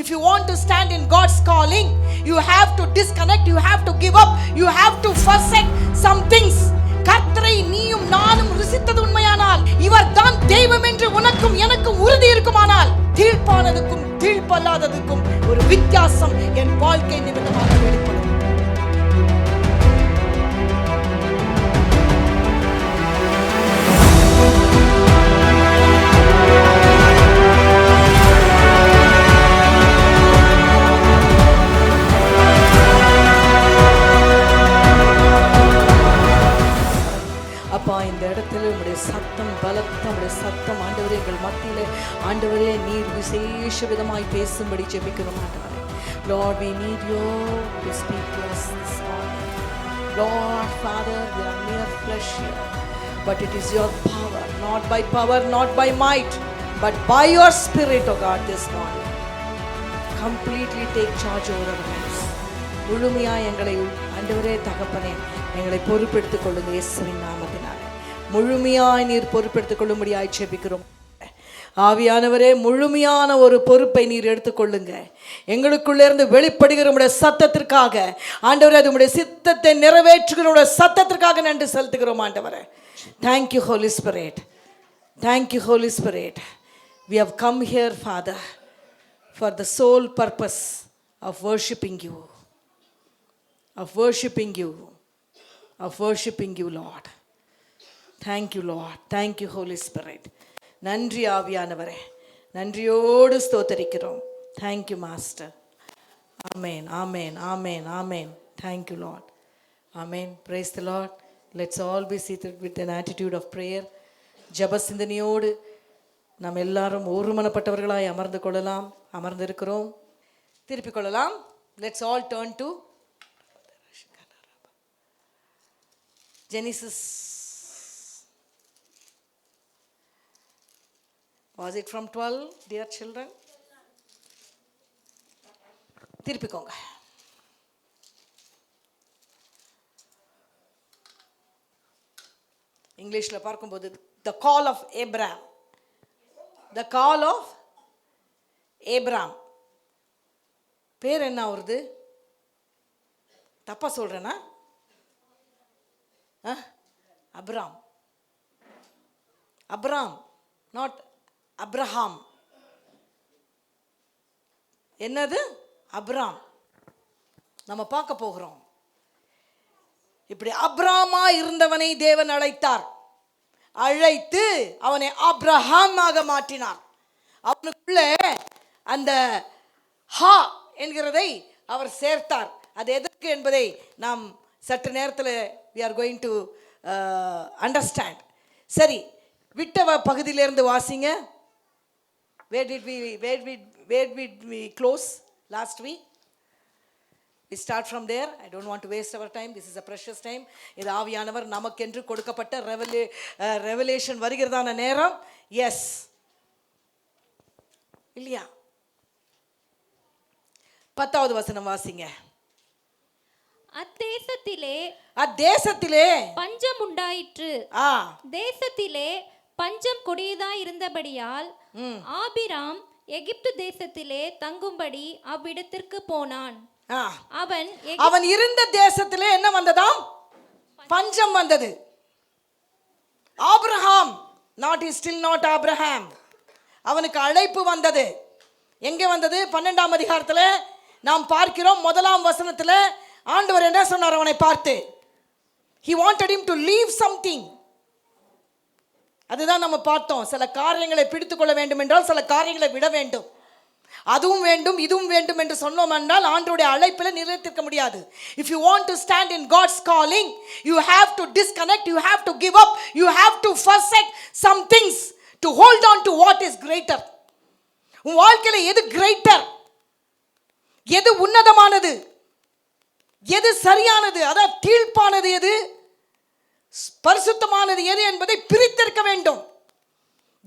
If you want to stand in God's calling, you have to disconnect, you have to give up, you have to forsake some things. கர்த்தரை நீயும் நானும் ருசித்தது உண்மையானால், இவர் தான் தெய்வம் என்று உனக்கும் எனக்கும் உறுதி இருக்குமானால், தீர்ப்பானதுக்கும் தீர்ப்பல்லாததுக்கும் ஒரு வித்தியாசம் என் வாழ்க்கை நிமித்தமாக வெளிப்படும். இந்த இடத்துல உங்களுடைய சத்தம் பலத்த உங்களுடைய சத்தம் ஆண்டவரே எங்கள் மத்தியிலே ஆண்டவரே நீர் விசேஷ விதமாய் பேசும்படி ஜெபிக்கிறோம் ஆண்டவரே. Lord, we need you to speak to us this morning. Lord, Father, we are mere flesh here, but it is your power, not by might, but by your Spirit, O God, this morning. Completely take charge over our lives. முழுமையாய் எங்களை ஆண்டவரே தகப்பனே எங்களை பொறுப்பெடுத்துக் கொள்ளுங்க இயேசுவின் நாமத்தினாலே. முழுமையாய் நீர் பொறுப்பெடுத்துக் கொள்ளும்படியாய் ஜெபிக்கிறோம். ஆவியானவரே, முழுமையான ஒரு பொறுப்பை நீர் எடுத்துக்கொள்ளுங்க. எங்களுக்குள்ளே இருந்து வெளிப்படுகிற உம்முடைய சத்தத்திற்காக ஆண்டவரே, அது உம்முடைய சித்தத்தை நிறைவேற்றுகிற உம்முடைய சத்தத்திற்காக நன்றி செலுத்துகிறோம் ஆண்டவரே. Thank you, Holy Spirit. Thank you, Holy Spirit. We have come here, Father, for the sole purpose of worshiping you. Of worshiping you, Lord. Thank you, Lord. Thank you, Holy Spirit. நன்றி ஆவியானவரே, நன்றியோடு ஸ்தோத்தரிக்கிறோம். Thank you, Master. Amen, amen, amen, amen. Thank you, Lord. Amen. Praise the Lord. Let's all be seated with an attitude of prayer. ஜெப சிந்தனையோடு நாம் எல்லாரும் ஒருமனப்பட்டவர்களாய் அமர்ந்து கொள்ளலாம். அமர்ந்திருக்கிறோம், திருப்பிக் கொள்ளலாம். Let's all turn to Genesis. Was it from 12, dear children? திருப்பிக்கோங்க. இங்கிலீஷ்ல பார்க்கும்போது the call of Abraham. The call of Abraham. பேர் என்ன வருது? தப்பா சொல்றேனா? Abraham, not Abraham. என்னது? அப்ராம். நம்ம பார்க்க போகிறோம். இப்படி அப்ராமா இருந்தவனை தேவன் அழைத்தார். அழைத்து அவனை ஆபிரகாமாக மாற்றினார். அவனுக்குள்ளே அந்த ஹா என்கிறதை அவர் சேர்த்தார். அது எதற்கு என்பதை நாம் சற்று நேரத்தில் we are going to understand. சரி, விட்ட பகுதியிலிருந்து வாசிங்க. Where did we close last week? We start from there. I don't want to waste our time. This is a precious time. இது ஆவியானவர் நமக்கென்று கொடுக்கப்பட்ட ரெவலேஷன் வருகிறதான நேரம். எஸ் இல்லையா? 10வது வசனம் வாசிங்க. அத்தேசத்திலே பஞ்சம் உண்டாயிற்று. தேசத்திலே பஞ்சம் கொடியதாய் இருந்தபடியால் ஆபிராம் எகிப்து தேசத்திலே தங்கும்படி அவ்விடத்திற்கு போனான். அவன் இருந்த தேசத்திலே என்ன வந்ததாம்? பஞ்சம் வந்தது. Abraham still not Abraham. அவனுக்கு அழைப்பு வந்தது. எங்கே வந்தது? 12ஆம் அதிகாரத்தில் நாம் பார்க்கிறோம். 1ஆம் வசனத்தில் ஆண்டவர் என்ன சொன்னார் அவனை பார்த்து? He wanted him to leave something. அதுதான் நம்ம பார்த்தோம். சில காரியங்களை பிடித்துக் கொள்ள வேண்டும் என்றால் சில காரியங்களை விட வேண்டும். அதுவும் வேண்டும் இதுவும் வேண்டும் என்று சொன்னோம் என்றால் ஆண்டவருடைய அழைப்பில் நிலைத்திருக்க முடியாது. If you want to stand in God's calling, you have to disconnect, you have to give up, you have to forsake some things to hold on to what is greater. உன் வாழ்க்கையில் எது கிரேட்டர், எது உன்னதமானது, எது சரியானது, அதான் தீர்ப்பானது எது, பரிசுத்தமானது எது என்பதை பிரித்திருக்க வேண்டும்.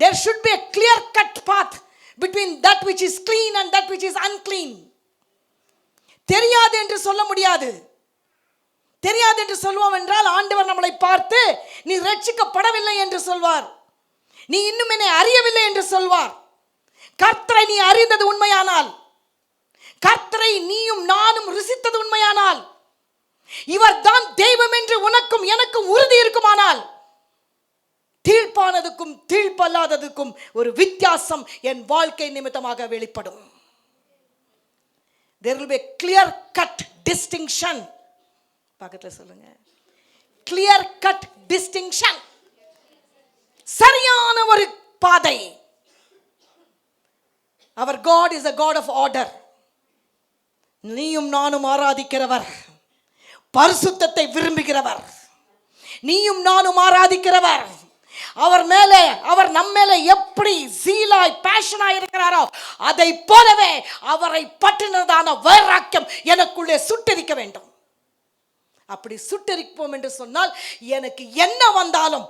There should be a clear cut path between that which is clean and that which is unclean. தெரியாது என்று சொல்ல முடியாது. தெரியாது என்று சொல்வோம் என்றால் ஆண்டவர் நம்மளை பார்த்து நீ ரட்சிக்கப்படவில்லை என்று சொல்வார். நீ இன்னும் என்னை அறியவில்லை என்று சொல்வார். கர்த்தரை நீ அறிந்தது உண்மையானால் கர்த்தரை நீயும் நானும் ருசித்தது உண்மையானால், இவர் தான் தெய்வம் என்று உனக்கும் எனக்கும் உறுதி இருக்குமானால், தீழ்ப்பானதுக்கும் தீழ்ப்பல்லாததுக்கும் ஒரு வித்தியாசம் என் வாழ்க்கை நிமித்தமாக வெளிப்படும். There will be a clear cut distinction. பக்கத்துல சொல்லுங்க, clear cut distinction. சரியான ஒரு பாதை. Our God is a God of order. நீயும் நானும் ஆராதிக்கிறவர், பரிசுத்தத்தை விரும்புகிறவர். நீயும் நானும் ஆராதிக்கிறவர். அவர் மேலே, அவர் நம்மேலே எப்படி சீலாய் பேஷனாய் இருக்கிறாரோ அதை போலவே அவரை பற்றினதான வைராக்கியம் எனக்குள்ளே சுட்டெரிக்க வேண்டும். அப்படி சுட்டெரிப்போம் என்று சொன்னால், எனக்கு என்ன வந்தாலும்,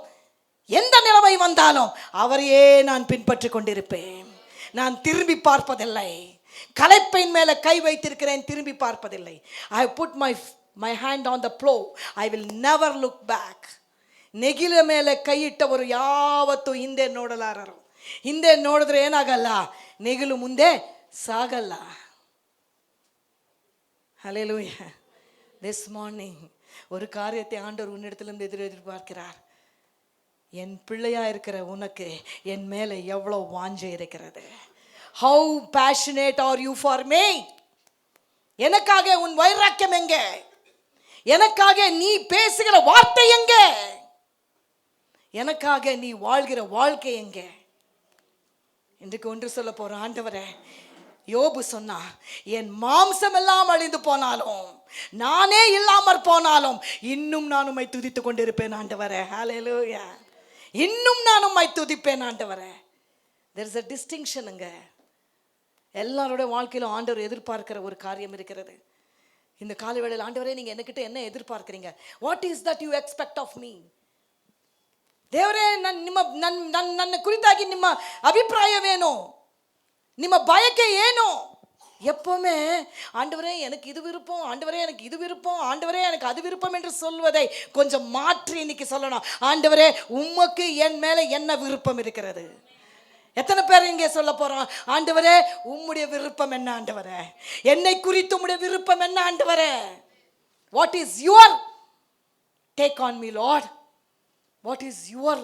எந்த நிலைமை வந்தாலும் அவரையே நான் பின்பற்றி கொண்டிருப்பேன். நான் திரும்பி பார்ப்பதில்லை. கலைப்பையின் மேலே கை வைத்திருக்கிறேன், திரும்பி பார்ப்பதில்லை. I have put my hand on the plow. I will never look back. ನೆಗಿಲ ಮೇಲೆ ಕೈ ಇಟ್ಟವರು ಯಾವತ್ತೂ ಹಿಂದೆ ನೋಡಲಾರರು. ಹಿಂದೆ ನೋಡಿದ್ರೆ ಏನಾಗಲ್ಲ, ನೆಗಿಲು ಮುಂದೆ ಸಾಗಲ್ಲ. ஹல்லேலூயா. திஸ் மார்னிங் ஒரு காரியத்தை ஆண்டவர் உன்னிடத்திலிருந்து எதிர்பார்க்கிறார். என் பிள்ளையா இருக்கிற உனக்கு என் மேலே எவ்வளோ வாஞ்சை இருக்கிறது. How passionate are you for me? எனக்காக உன் வைராக்கியம் எங்கே? எனக்காக நீ பேசுகிற வார்த்தை எங்கே? எனக்காக நீ வாழ்கிற வாழ்க்கை எங்கே? இன்றைக்கு ஒன்று சொல்ல போற, ஆண்டவரே, யோபு சொன்னா, என் மாம்சம் எல்லாம் அழிந்து போனாலும், நானே இல்லாமற் போனாலும், இன்னும் நான் உம்மை துதித்துக் கொண்டிருப்பேன் ஆண்டவரே. ஹல்லேலூயா. இன்னும் நான் உம்மை துதிப்பேன் ஆண்டவரே. there is a distinction அங்க. எல்லாரோட வாழ்க்கையிலும் ஆண்டவர் எதிர்பார்க்கிற ஒரு காரியம் இருக்கிறது. இந்த காலை வேளையில், ஆண்டவரே, நீங்க என்கிட்ட என்ன எதிர்பார்க்கிறீங்க? What is that you expect of me? ದೇವರೇ, ನನ್ನ ಕುರಿತಾಗಿ ನಿಮ್ಮ ಅಭಿಪ್ರಾಯವೇನು? ನಿಮ್ಮ ಬಯಕೆ ಏನು? எப்பவுமே ஆண்டவரே எனக்கு இது விருப்பம், ஆண்டவரே எனக்கு இது விருப்பம், ஆண்டவரே எனக்கு அது விருப்பம் என்று சொல்வதை கொஞ்சம் மாற்றி இன்னைக்கு சொல்லணும். ஆண்டவரே, உமக்கு என் மேல என்ன விருப்பம் இருக்கிறது? எத்தனை பேர் இங்கே சொல்ல போறோம், ஆண்டவரே உம்முடைய விருப்பம் என்ன ஆண்டவரே? என்னை குறித்து உம்முடைய விருப்பம் என்ன ஆண்டவரே? What is your take on me Lord? What is your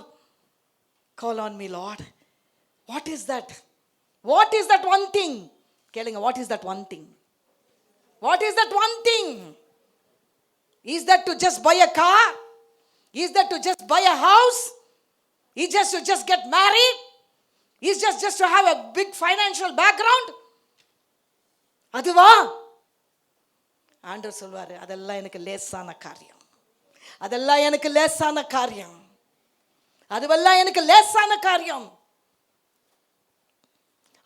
call on me, Lord? What is that? What is that one thing? கேளுங்க, what is that one thing? What is that one thing? Is that to just buy a car? Is that to just buy a house? Is just to just get married? Is just to have a big financial background? அதுவா? ஆண்டவர் சொல்வாரு, அதெல்லாம் எனக்கு லேசான காரியம். அதெல்லாம் எனக்கு லேசான காரியம். அதுவெல்லாம் எனக்கு லேசான காரியம்.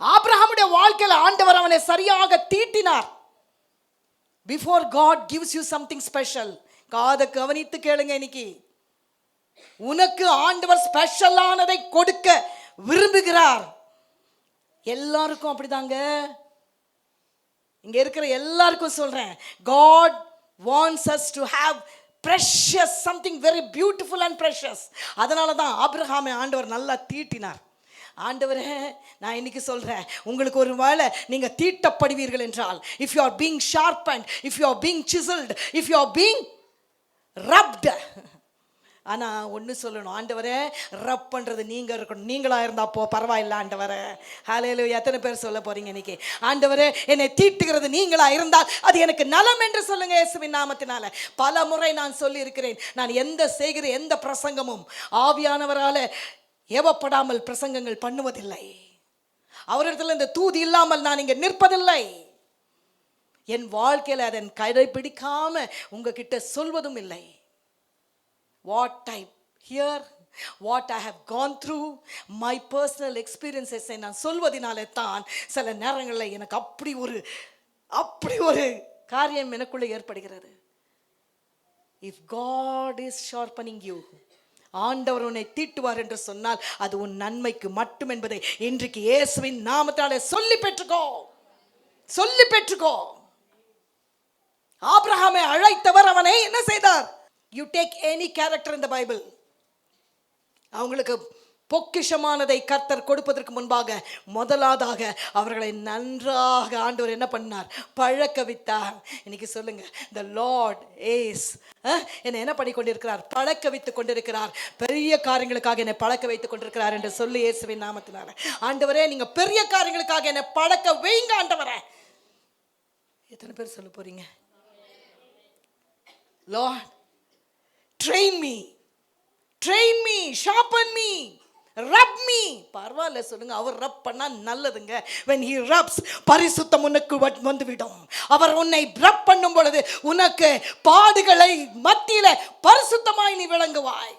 ஆபிரகாமுடைய வாழ்க்கையில் ஆண்டவர் அவனை சரியாக தீட்டினார். Before God gives you something special, காதை கவனித்து கேளுங்க. இன்னைக்கு உனக்கு ஆண்டவர் ஸ்பெஷலானதை கொடுக்க விரும்புகிறார். எல்லாருக்கும் அப்படிதாங்க. இங்க இருக்கிற எல்லாருக்கும் சொல்றேன், God wants us to have precious, something very beautiful and precious. அதனால தான் ஆபிரகாமை ஆண்டவர் நல்லா தீட்டினார். ஆண்டவரே, நான் இன்னைக்கு சொல்றேன், உங்களுக்கு ஒரு வேளை நீங்க தீட்டப்படுவீர்கள் என்றால், if you are being sharpened, if you are being chiseled, if you are being rubbed. ஆனா ஒன்று சொல்லணும், ஆண்டவரே ரப் பண்றது நீங்க இருக்கணும். நீங்களா இருந்தா பரவாயில்ல ஆண்டவரே. ஹல்லேலூயா. எத்தனை பேர் சொல்ல போறீங்க இன்னைக்கு, ஆண்டவரே என்னை தீட்டுகிறது நீங்களா இருந்தால் அது எனக்கு நலம் என்று சொல்லுங்க இயேசுவின் நாமத்தினால. பல முறை நான் சொல்லி இருக்கிறேன், நான் செய்கிற எந்த பிரசங்கமும் ஆவியானவரால ஏவப்படாமல் பிரசங்கங்கள் பண்ணுவதில்லை. அவரிடத்துல இந்த தூதி இல்லாமல் நான் இங்க நிற்பதில்லை. என் வாழ்க்கையில அதன் கடைபிடிக்காம உங்ககிட்ட சொல்வதும் இல்லை. What I hear, what I have gone through, my personal experiences நான் சொல்வதினாலே தான் சில நேரங்களில் எனக்கு அப்படி ஒரு காரியம் எனக்குள்ளே ஏற்படுகிறது. If God is sharpening you, ஆண்டவர் உன்னை தீட்டுவார் என்று சொன்னால் அது உன் நன்மைக்கு மட்டும் என்பதை இன்றைக்கு இயேசுவின் நாமத்தாலே சொல்லி பெற்றுக்கோ. ஆபிரகாமை அழைத்தவர் அவனை என்ன செய்தார்? You take any character in the Bible, அவங்களுக்கு பொக்கிஷமானதை கர்த்தர் கொடுப்பதற்கு முன்பாக முதலாவதாக அவர்களை நன்றாக ஆண்டவர் என்ன பண்ணார்? பழக்க வைத்தார். இன்னைக்கு சொல்லுங்க, the Lord is என்ன பண்ணி கொண்டிருக்கிறார்? பழக்க வைத்துக் கொண்டிருக்கிறார். பெரிய காரியங்களுக்காக என்னை பழக்க வைத்துக் கொண்டிருக்கிறார் என்று சொல்லி இயேசுவின் நாமத்தினால. ஆண்டவரே, நீங்க பெரிய காரியங்களுக்காக என்னை பழக்க வைங்க ஆண்டவரே. எத்தனை பேர் சொல்ல போறீங்க? Lord, train me, sharpen me, rub me. பரவாயில்ல சொல்லுங்க, அவர் ரப் பண்ணா நல்லதுங்க. when he rubs, பரிசுத்தம் உனக்கு வந்துவிடும். அவர் உன்னை ரப் பண்ணும் பொழுது உனக்கு பாடுகளை மத்தியில பரிசுத்தமாய் நீ விளங்குவாய்.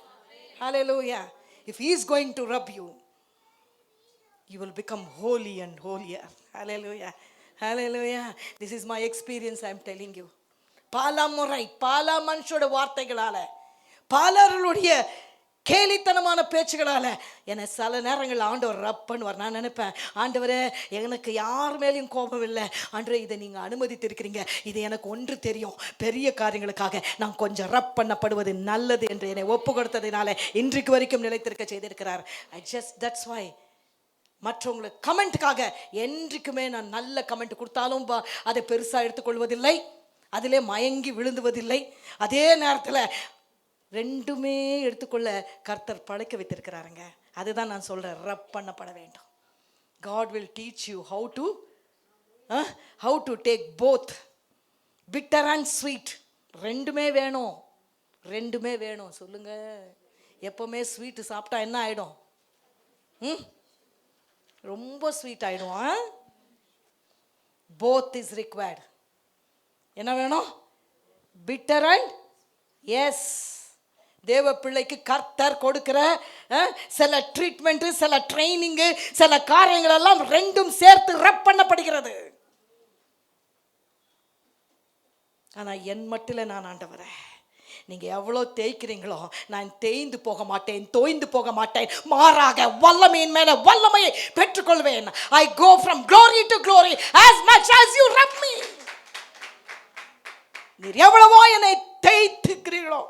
hallelujah. if he is going to rub you, you will become holy and holier. hallelujah, hallelujah. this is my experience, I am telling you. பல முறை பல மனுஷோட வார்த்தைகளால, பலருடைய கேலித்தனமான பேச்சுகளால என்னை சில நேரங்கள் ஆண்டவர் ரப் பண்ணுவார். நான் நினைப்பேன், ஆண்டவரே, எனக்கு யார் மேலேயும் கோபம் இல்லை ஆண்டவரே, இதை நீங்கள் அனுமதித்திருக்கிறீங்க. இது எனக்கு ஒன்று தெரியும், பெரிய காரியங்களுக்காக நான் கொஞ்சம் ரப் பண்ணப்படுவது நல்லது என்று என்னை ஒப்பு கொடுத்ததினால இன்றைக்கு வரைக்கும் நிலைத்திருக்க செய்திருக்கிறார். தட்ஸ் வை மற்றவங்களுக்கு கமெண்ட்டுக்காக என்றைக்குமே நான் நல்ல கமெண்ட் கொடுத்தாலும் அதை பெருசாக எடுத்துக்கொள்வதில்லை, அதிலே மயங்கி விழுந்துவதில்லை. அதே நேரத்தில் ரெண்டுமே எடுத்துக்கொள்ள கர்த்தர் பழக்க வைத்திருக்கிறாருங்க. அதுதான் நான் சொல்கிறேன், ரப் பண்ணப்பட வேண்டும். God will teach you how to take both bitter and sweet. ரெண்டுமே வேணும், ரெண்டுமே வேணும். சொல்லுங்க, எப்பவுமே ஸ்வீட்டு சாப்பிட்டா என்ன ஆகிடும்? ரொம்ப ஸ்வீட் ஆகிடும். both is required. என்ன வேணும்? பிட்டர் அண்ட் எஸ். தேவ பிள்ளைக்கு கர்த்தர் கொடுக்கிற சில ட்ரீட்மெண்ட், சில ட்ரைனிங்கு, சில காரியங்கள் எல்லாம் ரெண்டும் சேர்த்து ரப் பண்ணப்படுகிறது. ஆனால் என் மட்டில் நான் ஆண்டவரே, நீங்கள் எவ்வளோ தேய்க்கிறீங்களோ நான் தேய்ந்து போக மாட்டேன், தோய்ந்து போக மாட்டேன். மாறாக வல்லமையின் மேலே வல்லமையை பெற்றுக்கொள்வேன். I go from glory to glory as much as you rub me. நீர் எவ்வளவோ என்னை தேய்த்துக்கிறீர்களோ,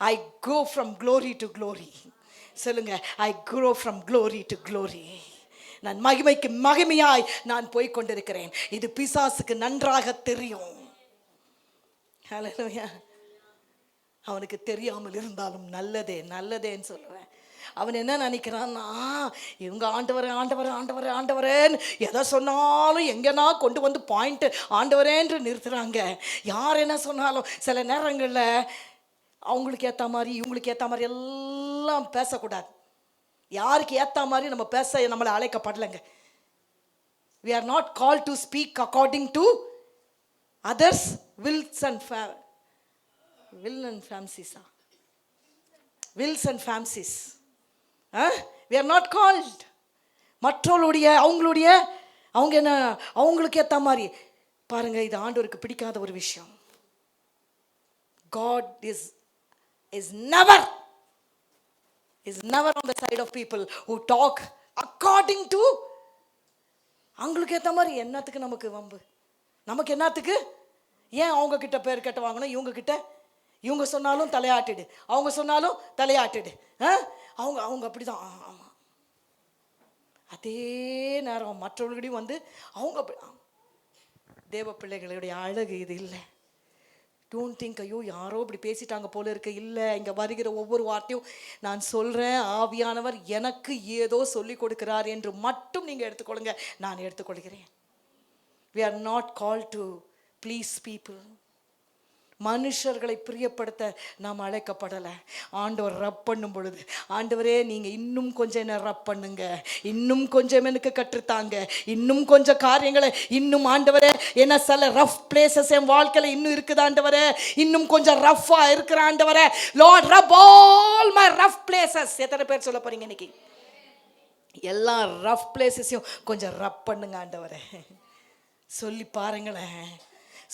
I go from glory to glory. சொல்லுங்க, I grow from glory to glory. நான் மகிமைக்கு மகிமையாய் நான் போய் கொண்டிருக்கிறேன். இது பிசாசுக்கு நன்றாக தெரியும். ஹல்லேலூயா. அவனுக்கு தெரியாமல் இருந்தாலும் நல்லதே நல்லதேன்னு சொல்லுவேன். அவன் என்ன நினைக்கிறான்னா, இவங்க ஆண்டவரே ஆண்டவரே ஆண்டவரே ஆண்டவரேன்னு எதை சொன்னாலும் எங்கன்னா கொண்டு வந்து பாயிண்ட்டு ஆண்டவரேன்று நிறுத்துறாங்க. யார் என்ன சொன்னாலும் சில நேரங்களில் அவங்களுக்கு ஏற்ற மாதிரி இவங்களுக்கு ஏற்ற மாதிரி எல்லாம் பேசக்கூடாது. யாருக்கு ஏற்ற மாதிரி நம்ம பேச நம்மளை அழைக்கப்படலைங்க. we are not called to speak according to others wills and fancies. we are not called. மற்றவர்களுடைய அவங்க என்ன அவங்களுக்கு ஏற்ற மாதிரி பாருங்க, இது ஆண்டவருக்கு பிடிக்காத ஒரு விஷயம். God is never on the side of people who talk according to அவங்களுக்கு ஏற்ற மாதிரி. என்னத்துக்கு நமக்கு வம்பு? நமக்கு என்னத்துக்கு? ஏன் அவங்க கிட்ட பேர் கேட்ட வாங்கணும்? இவங்க சொன்னாலும் தலையாட்டிடு, அவங்க சொன்னாலும் தலையாட்டிடு. அவங்க அப்படிதான். ஆமாம், அதே நேரம் மற்றவர்களையும் வந்து அவங்க தேவ பிள்ளைகளுடைய அழகு இது இல்லை. டோன்ட் திங்க், ஐயோ யாரோ இப்படி பேசிட்டாங்க போல இருக்கு. இல்லை, இங்கே வருகிற ஒவ்வொரு வார்த்தையும் நான் சொல்கிறேன், ஆவியானவர் எனக்கு ஏதோ சொல்லி கொடுக்கிறார் என்று மட்டும் நீங்கள் எடுத்துக்கொள்ளுங்க. நான் எடுத்துக்கொள்கிறேன். we are not called to please people. மனுஷர்களை பிரியப்படுத்த நாம் அழைக்கப்படலை. ஆண்டவர் ரப் பண்ணும் பொழுது, ஆண்டவரே நீங்கள் இன்னும் கொஞ்சம் என்ன ரப் பண்ணுங்க, இன்னும் கொஞ்சம் எனக்கு கற்றுத்தாங்க, இன்னும் கொஞ்சம் காரியங்களை இன்னும் ஆண்டவரே என்ன சில ரஃப் பிளேசஸ் என் வாழ்க்கையில் இன்னும் இருக்குது ஆண்டவரே, இன்னும் கொஞ்சம் ரஃப்பாக இருக்கிற ஆண்டவரே. Lord rub all my rough places. எத்தனை பேர் சொல்ல போறீங்க இன்னைக்கு? எல்லா ரஃப் பிளேசஸையும் கொஞ்சம் ரப் பண்ணுங்க ஆண்டவரே. சொல்லி பாருங்களேன்,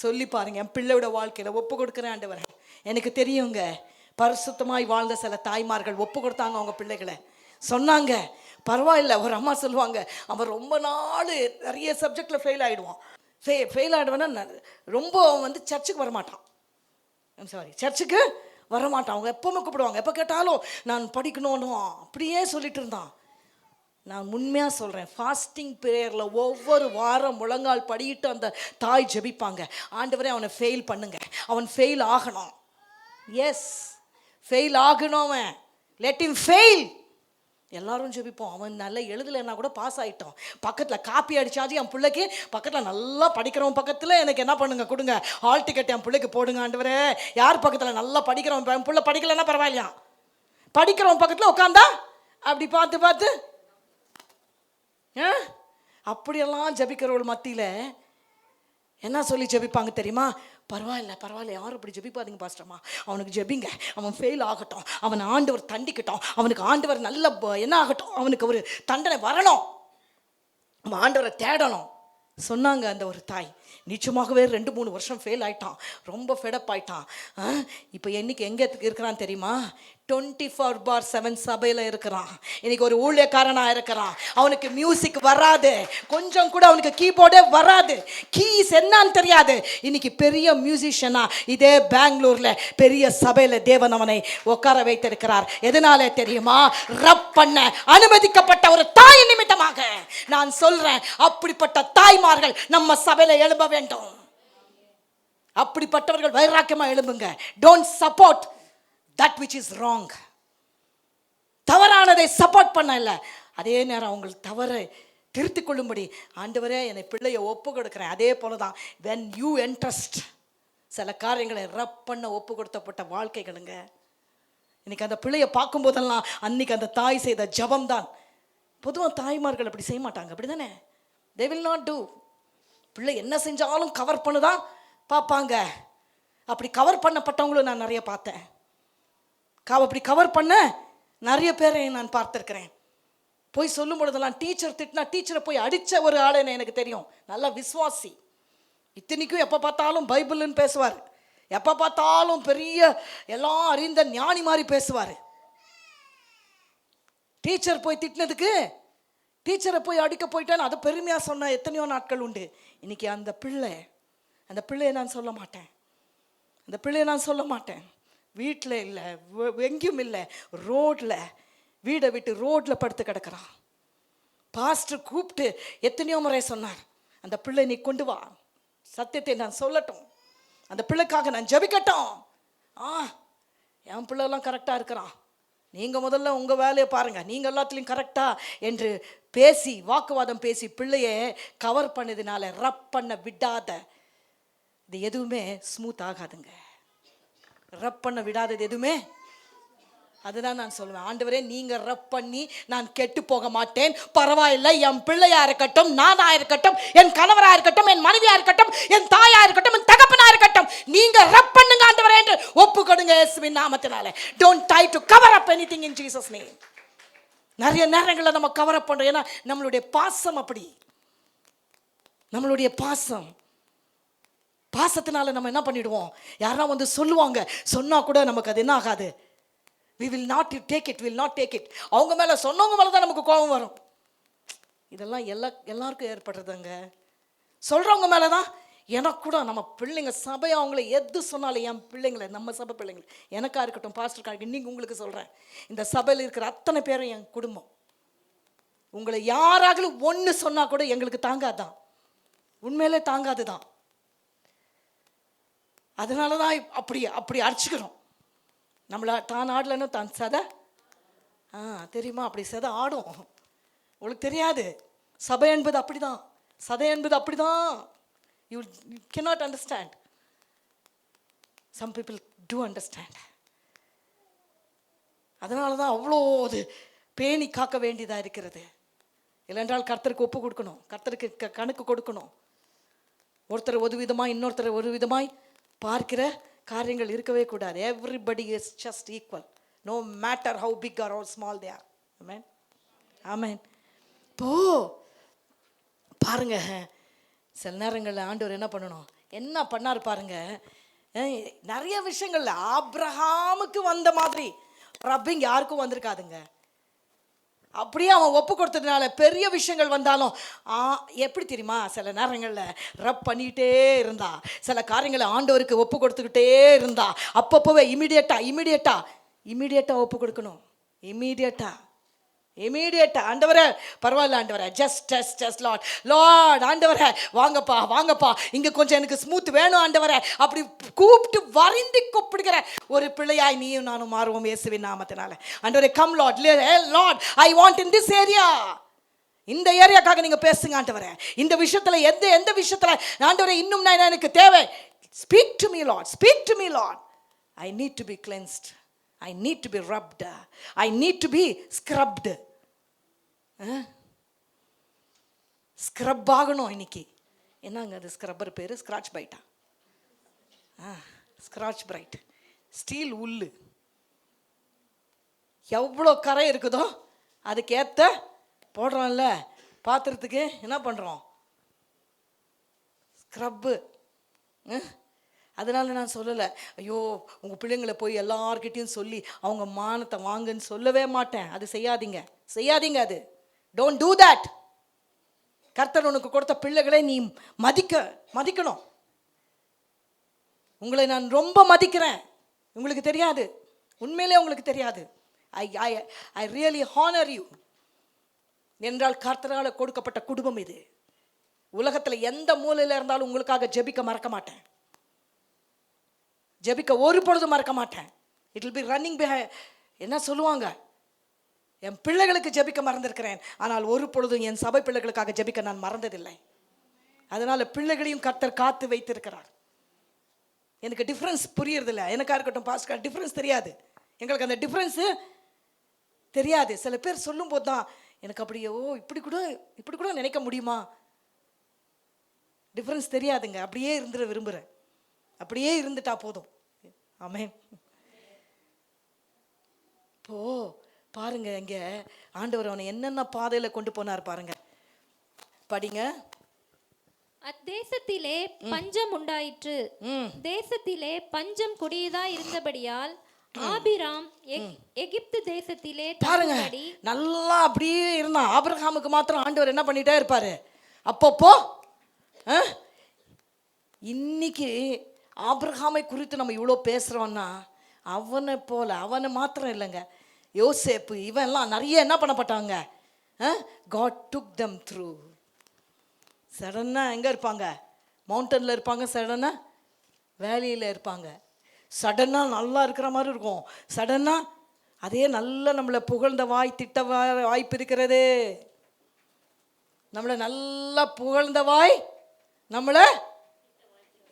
சொல்லி பாருங்க. என் பிள்ளையோட வாழ்க்கையில் ஒப்பு கொடுக்குறேன் ஆண்டவரே. எனக்கு தெரியுங்க, பரிசுத்தமாய் வாழ்ந்த சில தாய்மார்கள் ஒப்பு கொடுத்தாங்க அவங்க பிள்ளைகளை. சொன்னாங்க, பரவாயில்ல. ஒரு அம்மா சொல்லுவாங்க, அவன் ரொம்ப நாள் நிறைய சப்ஜெக்டில் ஃபெயில் ஆகிடுவான். ஃபெயில் ஆகிடுவேன்னா ரொம்ப வந்து சர்ச்சுக்கு வரமாட்டான். சர்ச்சுக்கு வரமாட்டான். அவங்க எப்போவுமே கூப்பிடுவாங்க, எப்போ கேட்டாலும் நான் படிக்கணும் அப்படியே சொல்லிட்டு இருந்தான். நான் உண்மையாக சொல்கிறேன், ஃபாஸ்டிங் ப்ரேயரில் ஒவ்வொரு வாரம் முழங்கால் படியிட்டு அந்த தாய் ஜெபிப்பாங்க. ஆண்டவரே அவனை ஃபெயில் பண்ணுங்க, அவன் ஃபெயில் ஆகணும். எஸ், ஃபெயில் ஆகணும் அவன். Let him fail. எல்லாரும் ஜெபிப்போம். அவன் நல்லா எழுதலைன்னா கூட பாஸ் ஆகிட்டோம். பக்கத்தில் காப்பி அடிச்சாச்சு என் பிள்ளைக்கு, பக்கத்தில் நல்லா படிக்கிறவன் பக்கத்தில் எனக்கு என்ன பண்ணுங்க, கொடுங்க ஹால் டிக்கெட் என் பிள்ளைக்கு போடுங்க ஆண்டவரே. யார் பக்கத்தில் நல்லா படிக்கிறவன், என் பிள்ளை படிக்கலைன்னா பரவாயில்லையா, படிக்கிறவன் பக்கத்தில் உட்காந்தா அப்படி பார்த்து பார்த்து அப்படியெல்லாம் ஜெபிக்கிறவள் மத்தியில் என்ன சொல்லி ஜெபிப்பாங்க தெரியுமா? பரவாயில்ல பரவாயில்ல, யாரும் இப்படி ஜெபிப்பாதீங்க பாஸ்டர்மா, அவனுக்கு ஜெபிங்க, அவன் ஃபெயில் ஆகட்டும், அவன் ஆண்டவர் தண்டிக்கட்டும், அவனுக்கு ஆண்டவர் நல்ல என்ன ஆகட்டும், அவனுக்கு ஒரு தண்டனை வரணும், அவன் ஆண்டவரை தேடணும் சொன்னாங்க அந்த ஒரு தாய். நிச்சயமாகவே 2-3 வருஷம் ஃபெயில் ஆயிட்டான், ரொம்ப ஃபெடப் ஆயிட்டான். இப்போ என்னைக்கு எங்கே இருக்கிறான் தெரியுமா? 24/7 சபையில் இருக்கிறான். இன்னைக்கு ஒரு ஊழியக்காரனாக இருக்கிறான். அவனுக்கு மியூசிக் வராது, கொஞ்சம் கூட அவனுக்கு கீபோர்டே வராது, கீஸ் என்னன்னு தெரியாது. இன்னைக்கு பெரிய மியூசிஷியனா இதே பெங்களூர்ல பெரிய சபையில் தேவன் அவனை உட்கார வைத்திருக்கிறார். எதனால தெரியுமா? ரப் பண்ண அனுமதிக்கப்பட்ட ஒரு தாய் நிமித்தமாக. நான் சொல்றேன், அப்படிப்பட்ட தாய்மார்கள் நம்ம சபையில எழும்ப வேண்டும். அப்படிப்பட்டவர்கள் வைராக்கியமா எழும்புங்க. Don't support that which is wrong. தவறானதை சப்போர்ட் பண்ண இல்லை, அதே நேரம் அவங்க தவறை திருத்திக் கொள்ளும்படி ஆண்டவரே என்னை பிள்ளையை ஒப்பு கொடுக்குறேன். அதே போல தான் when you entrust, சில காரியங்களை ரப் பண்ண ஒப்பு கொடுத்தப்பட்ட வாழ்க்கைகளுங்க. இன்னைக்கு அந்த பிள்ளையை பார்க்கும் போதெல்லாம் அன்னைக்கு அந்த தாய் செய்த ஜபம் தான். பொதுவாக தாய்மார்கள் அப்படி செய்ய மாட்டாங்க, அப்படி தானே? they will not do. பிள்ளை என்ன செஞ்சாலும் கவர் பண்ணுதான் பார்ப்பாங்க. அப்படி கவர் பண்ணப்பட்டவங்களும் நான் நிறைய பார்த்தேன். அப்படி கவர் பண்ண நிறைய பேரை நான் பார்த்துருக்கிறேன். போய் சொல்லும் பொழுதெல்லாம் டீச்சர் திட்டினா டீச்சரை போய் அடித்த ஒரு ஆளுன்னு எனக்கு தெரியும். நல்ல விசுவாசி, இத்தனைக்கும் எப்போ பார்த்தாலும் பைபிள்னு பேசுவார், எப்போ பார்த்தாலும் பெரிய எல்லாம் அறிந்த ஞானி மாதிரி பேசுவார். டீச்சர் போய் திட்டினதுக்கு டீச்சரை போய் அடிக்க போயிட்டேன்னு அதை பெருமையாக சொன்ன எத்தனையோ நாட்கள் உண்டு. இன்னைக்கு அந்த பிள்ளையை நான் சொல்ல மாட்டேன், அந்த பிள்ளையை நான் சொல்ல மாட்டேன். வீட்டில் இல்லை, எங்கேயும் இல்லை, ரோட்டில், வீடை விட்டு ரோட்டில் படுத்து கிடக்கிறான். பாஸ்டர் கூப்பிட்டு எத்தனையோ முறை சொன்னார், அந்த பிள்ளை நீ கொண்டு வா, சத்தியத்தை நான் சொல்லட்டும், அந்த பிள்ளைக்காக நான் ஜெபிக்கட்டும். என் பிள்ளைலாம் கரெக்டாக இருக்கிறான், நீங்கள் முதல்ல உங்கள் வேலையை பாருங்கள், நீங்கள் எல்லாத்துலேயும் கரெக்டாக என்று பேசி வாக்குவாதம் பேசி பிள்ளையை கவர் பண்ணதுனால ரப் பண்ண விடாத இது எதுவுமே ஸ்மூத் ஆகாதுங்க. ரப் பண்ண விடாதது எதுவுமே, அதுதான் நான் சொல்லுவேன். ஆண்டவரே நீங்க ரப் பண்ணி நான் கெட்டு போக மாட்டேன், பரவாயில்லை, என் பிள்ளையா இருக்கட்டும், நானா இருக்கட்டும், என் கணவரா இருக்கட்டும், என் மனைவியா இருக்கட்டும், என் தாயா இருக்கட்டும், என் தகப்பனா இருக்கட்டும், நீங்க ரப் பண்ணுங்க ஆண்டவரே என்று ஒப்பு கொடுங்க இயேசுவின் நாமத்தினால. Don't try to cover up anything in Jesus name. நிறைய நேரங்களில் நம்ம கவர் அப் பண்றோம், ஏன்னா நம்மளுடைய பாசம் அப்படி, நம்மளுடைய பாசத்தினால நம்ம என்ன பண்ணிடுவோம், யாரா வந்து சொல்லுவாங்க, சொன்னா கூட நமக்கு அது என்ன ஆகாது, we will not take it, will not take it. அவங்க மேல சொன்னவங்க மேல தான் நமக்கு கோபம் வரும். இதெல்லாம் எல்லாருக்கும் ஏற்படுறதுங்க. சொல்றவங்க மேல தான். எனக்கு கூட நம்ம பிள்ளைங்க சபை அவங்கள எது சொன்னாலும், என் பிள்ளைங்களை, நம்ம சபை பிள்ளைங்க, எனக்கா இருக்கட்டும், பாஸ்டருக்கா இருக்கட்டும், இன்னைக்கு உங்களுக்கு சொல்றேன், இந்த சபையில் இருக்கிற அத்தனை பேரும் என் குடும்பம். உங்களை யாராகளும் ஒன்று சொன்னா கூட எங்களுக்கு தாங்காதான், உண்மையிலே தாங்காதுதான். அதனால தான் அப்படி அடிச்சுக்கிறோம். நம்மளை தான் ஆடலன்னு தான் சதை தெரியுமா, அப்படி சதை ஆடும். உங்களுக்கு தெரியாது, சபை என்பது அப்படிதான், சதை என்பது அப்படிதான். You cannot understand. Some people do understand. அதனால தான் அவ்வளோ அது பேணி காக்க வேண்டியதாக இருக்கிறது. இல்லைன்றால் கர்த்தருக்கு ஒப்பு கொடுக்கணும், கர்த்தருக்கு கணக்கு கொடுக்கணும். ஒருத்தர் ஒரு விதமாய் இன்னொருத்தர் ஒரு விதமாய் பார்க்கிற காரியங்கள் இருக்கவே கூடாது. Everybody is just equal, no matter how big or or small they are. ஆமென், ஆமென். இப்போ பாருங்க, சில நேரங்களில் ஆண்டவர் என்ன பண்ணணும், என்ன பண்ணார் பாருங்க. நிறைய விஷயங்கள்ல ஆபிரகாமுக்கு வந்த மாதிரி ரப்பிங் யாருக்கும் வந்திருக்காதுங்க. அப்படியே அவன் ஒப்பு கொடுத்ததுனால பெரிய விஷயங்கள் வந்தாலும் எப்படி தெரியுமா, சில நேரங்களில் ரப் பண்ணிக்கிட்டே இருந்தா, சில காரியங்களை ஆண்டவருக்கு ஒப்பு கொடுத்துக்கிட்டே இருந்தா, அப்பப்போவே இமீடியட்டாக ஒப்பு கொடுக்கணும். இமீடியட்டா ஆண்டவரே பரவாயில்ல ஆண்டவரே, ஜஸ்ட் லார்ட் ஆண்டவரே வாங்கப்பா இங்க கொஞ்சம் எனக்கு ஸ்மூத் வேணும் ஆண்டவரே, அப்படி கூப்பிட்டு வரிந்து கூப்பிடுகிற ஒரு பிள்ளையாய் நீயும் நானும் மாறுவோம் இயேசுவின் நாமத்தினால. ஆண்டவரே come Lord I want in this area. இந்த ஏரியாக்காக நீங்க பேசுங்க ஆண்டவரே. இந்த விஷயத்துல எந்த விஷயத்துல ஆண்டவரே இன்னும் எனக்கு தேவை. Speak to me Lord. I need to be cleansed. I need to be rubbed. I need to be scrubbed. Scrub ஆகணும் இன்னைக்கு. என்னங்க அது ஸ்க்ரப்பர் பேரு? ஸ்க்ராட்ச் பைட்டா? Scratch bright. ஸ்டீல் உல்லு எவ்வளோ கரை இருக்குதோ அதுக்கேற்ற போடுறோம்ல பாத்திரத்துக்கு, என்ன பண்ணுறோம்? ஸ்க்ரப்பு. அதனால நான் சொல்லலை, ஐயோ உங்கள் பிள்ளைங்களை போய் எல்லார்கிட்டையும் சொல்லி அவங்க மானத்தை வாங்குன்னு சொல்லவே மாட்டேன். அது செய்யாதீங்க. அது டோன்ட் டூ தட். கர்த்தர் உனக்கு கொடுத்த பிள்ளைகளை நீ மதிக்கணும். உங்களை நான் ரொம்ப மதிக்கிறேன். உங்களுக்கு தெரியாது, உண்மையிலே உங்களுக்கு தெரியாது. I really honour you. என்றால் கர்த்தரால் கொடுக்கப்பட்ட குடும்பம் இது. உலகத்தில் எந்த மூலையில் இருந்தாலும் உங்களுக்காக ஜெபிக்க மறக்க மாட்டேன். ஜெபிக்க ஒரு பொழுதும் மறக்க மாட்டேன். It will be running behind. என்ன சொல்லுவாங்க, என் பிள்ளைகளுக்கு ஜெபிக்க மறந்திருக்கிறேன், ஆனால் ஒரு பொழுதும் என் சபை பிள்ளைகளுக்காக ஜெபிக்க நான் மறந்ததில்லை. அதனால பிள்ளைகளையும் கர்த்தர் காத்து வைத்திருக்கிறார். எனக்கு டிஃப்ரென்ஸ் புரியறதில்லை. எனக்கா இருக்கட்டும் பாஸ்கர், டிஃப்ரென்ஸ் தெரியாது. எங்களுக்கு அந்த டிஃப்ரென்ஸு தெரியாது. சில பேர் சொல்லும் போது தான் எனக்கு அப்படியே இப்படி கூட நினைக்க முடியுமா? டிஃப்ரென்ஸ் தெரியாதுங்க. அப்படியே இருந்துட விரும்புகிறேன். அப்படியே இருந்துட்டா போதும். ஆமென். இப்போ பாருங்க, இங்க ஆண்டவர் அவனை என்னென்ன பாதையில கொண்டு போனார் பாருங்க, படிங்க. அத்தேசத்திலே பஞ்சம் உண்டாயிற்று. தேசத்திலே பஞ்சம் கொடியதா இருந்தபடியால் ஆபிராம் எகிப்து தேசத்திலே பாருங்க, நல்லா அப்படியே இருந்தான். ஆபிரகாமுக்கு மாத்திரம் ஆண்டவர் என்ன பண்ணிட்டே இருப்பாரு அப்பப்போ. இன்னைக்கு ஆபிரகாமை குறித்து நம்ம இவ்வளோ பேசுகிறோன்னா அவனை மாத்திரம் இல்லைங்க, யோசேப்பு இவன்லாம் நிறைய என்ன பண்ணப்பட்டாங்க. God took them through. சடனாக எங்கே இருப்பாங்க? மவுண்டனில் இருப்பாங்க, சடனாக வேலியில் இருப்பாங்க. சடனாக நல்லா இருக்கிற மாதிரி இருக்கும், சடனாக அதே நல்ல நம்மளை புகழ்ந்த திட்ட வாய்ப்பு இருக்கிறது. நம்மளை நல்லா புகழ்ந்த நம்மளை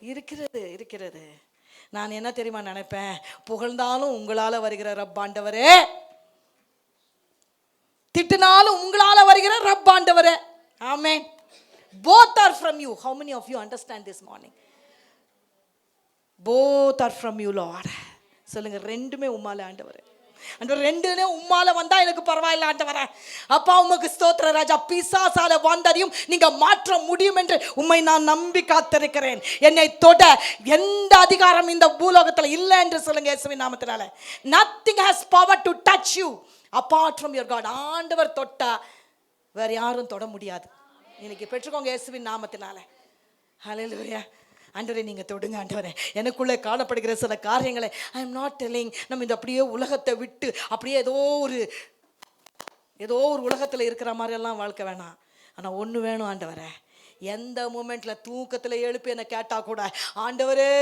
இருக்கிறது. நான் என்ன தெரியுமா நினைப்பேன், புகழ்ந்தாலும் உங்களால் வருகிற ரப்பாண்டவரே, திட்டினாலும் உங்களால் வருகிற ரப்பாண்டவரே. ஆமென். Both are from you. How many of you understand this morning? Both are from you, Lord. சொல்லுங்க, ரெண்டுமே உம்மால ஆண்டவரே. ஆண்டவர் ரெண்டுமே உம்மால வந்தா எனக்கு பரவாயில்ல ஆண்டவரே. அப்பா உமக்கு ஸ்தோத்திர ராஜா. பிசாசால வந்ததையும் நீங்க மாற்ற முடியும் என்று உம்மை நான் நம்பி காத்திருக்கிறேன். என்னை தொட எந்த அதிகாரம் இந்த பூலோகத்தில் இல்லை என்று சொல்லுங்க இயேசுவின் நாமத்தினால. Nothing has power to touch you apart from your God. ஆண்டவர் தொட்டா வேற யாரும் தொட முடியாது. இன்னைக்கு பெற்றுக்கோங்க இயேசுவின் நாமத்தினால. ஹல்லேலூயா. ஆண்டவரே நீங்க தொடுங்க ஆண்டவரே. எனக்குள்ளே காணப்படுகிற சில காரியங்களை ஐ எம் நாட் டெல்லிங். நம்ம இந்த அப்படியே உலகத்தை விட்டு அப்படியே ஏதோ ஒரு உலகத்தில் இருக்கிற மாதிரியெல்லாம் வாழ்க்கை வேணாம். ஆனால் ஒன்று வேணும் ஆண்டவரே, எந்த மூமெண்ட்டில் தூக்கத்தில் எழுப்பி என்னை கேட்டால் கூட ஆண்டவரே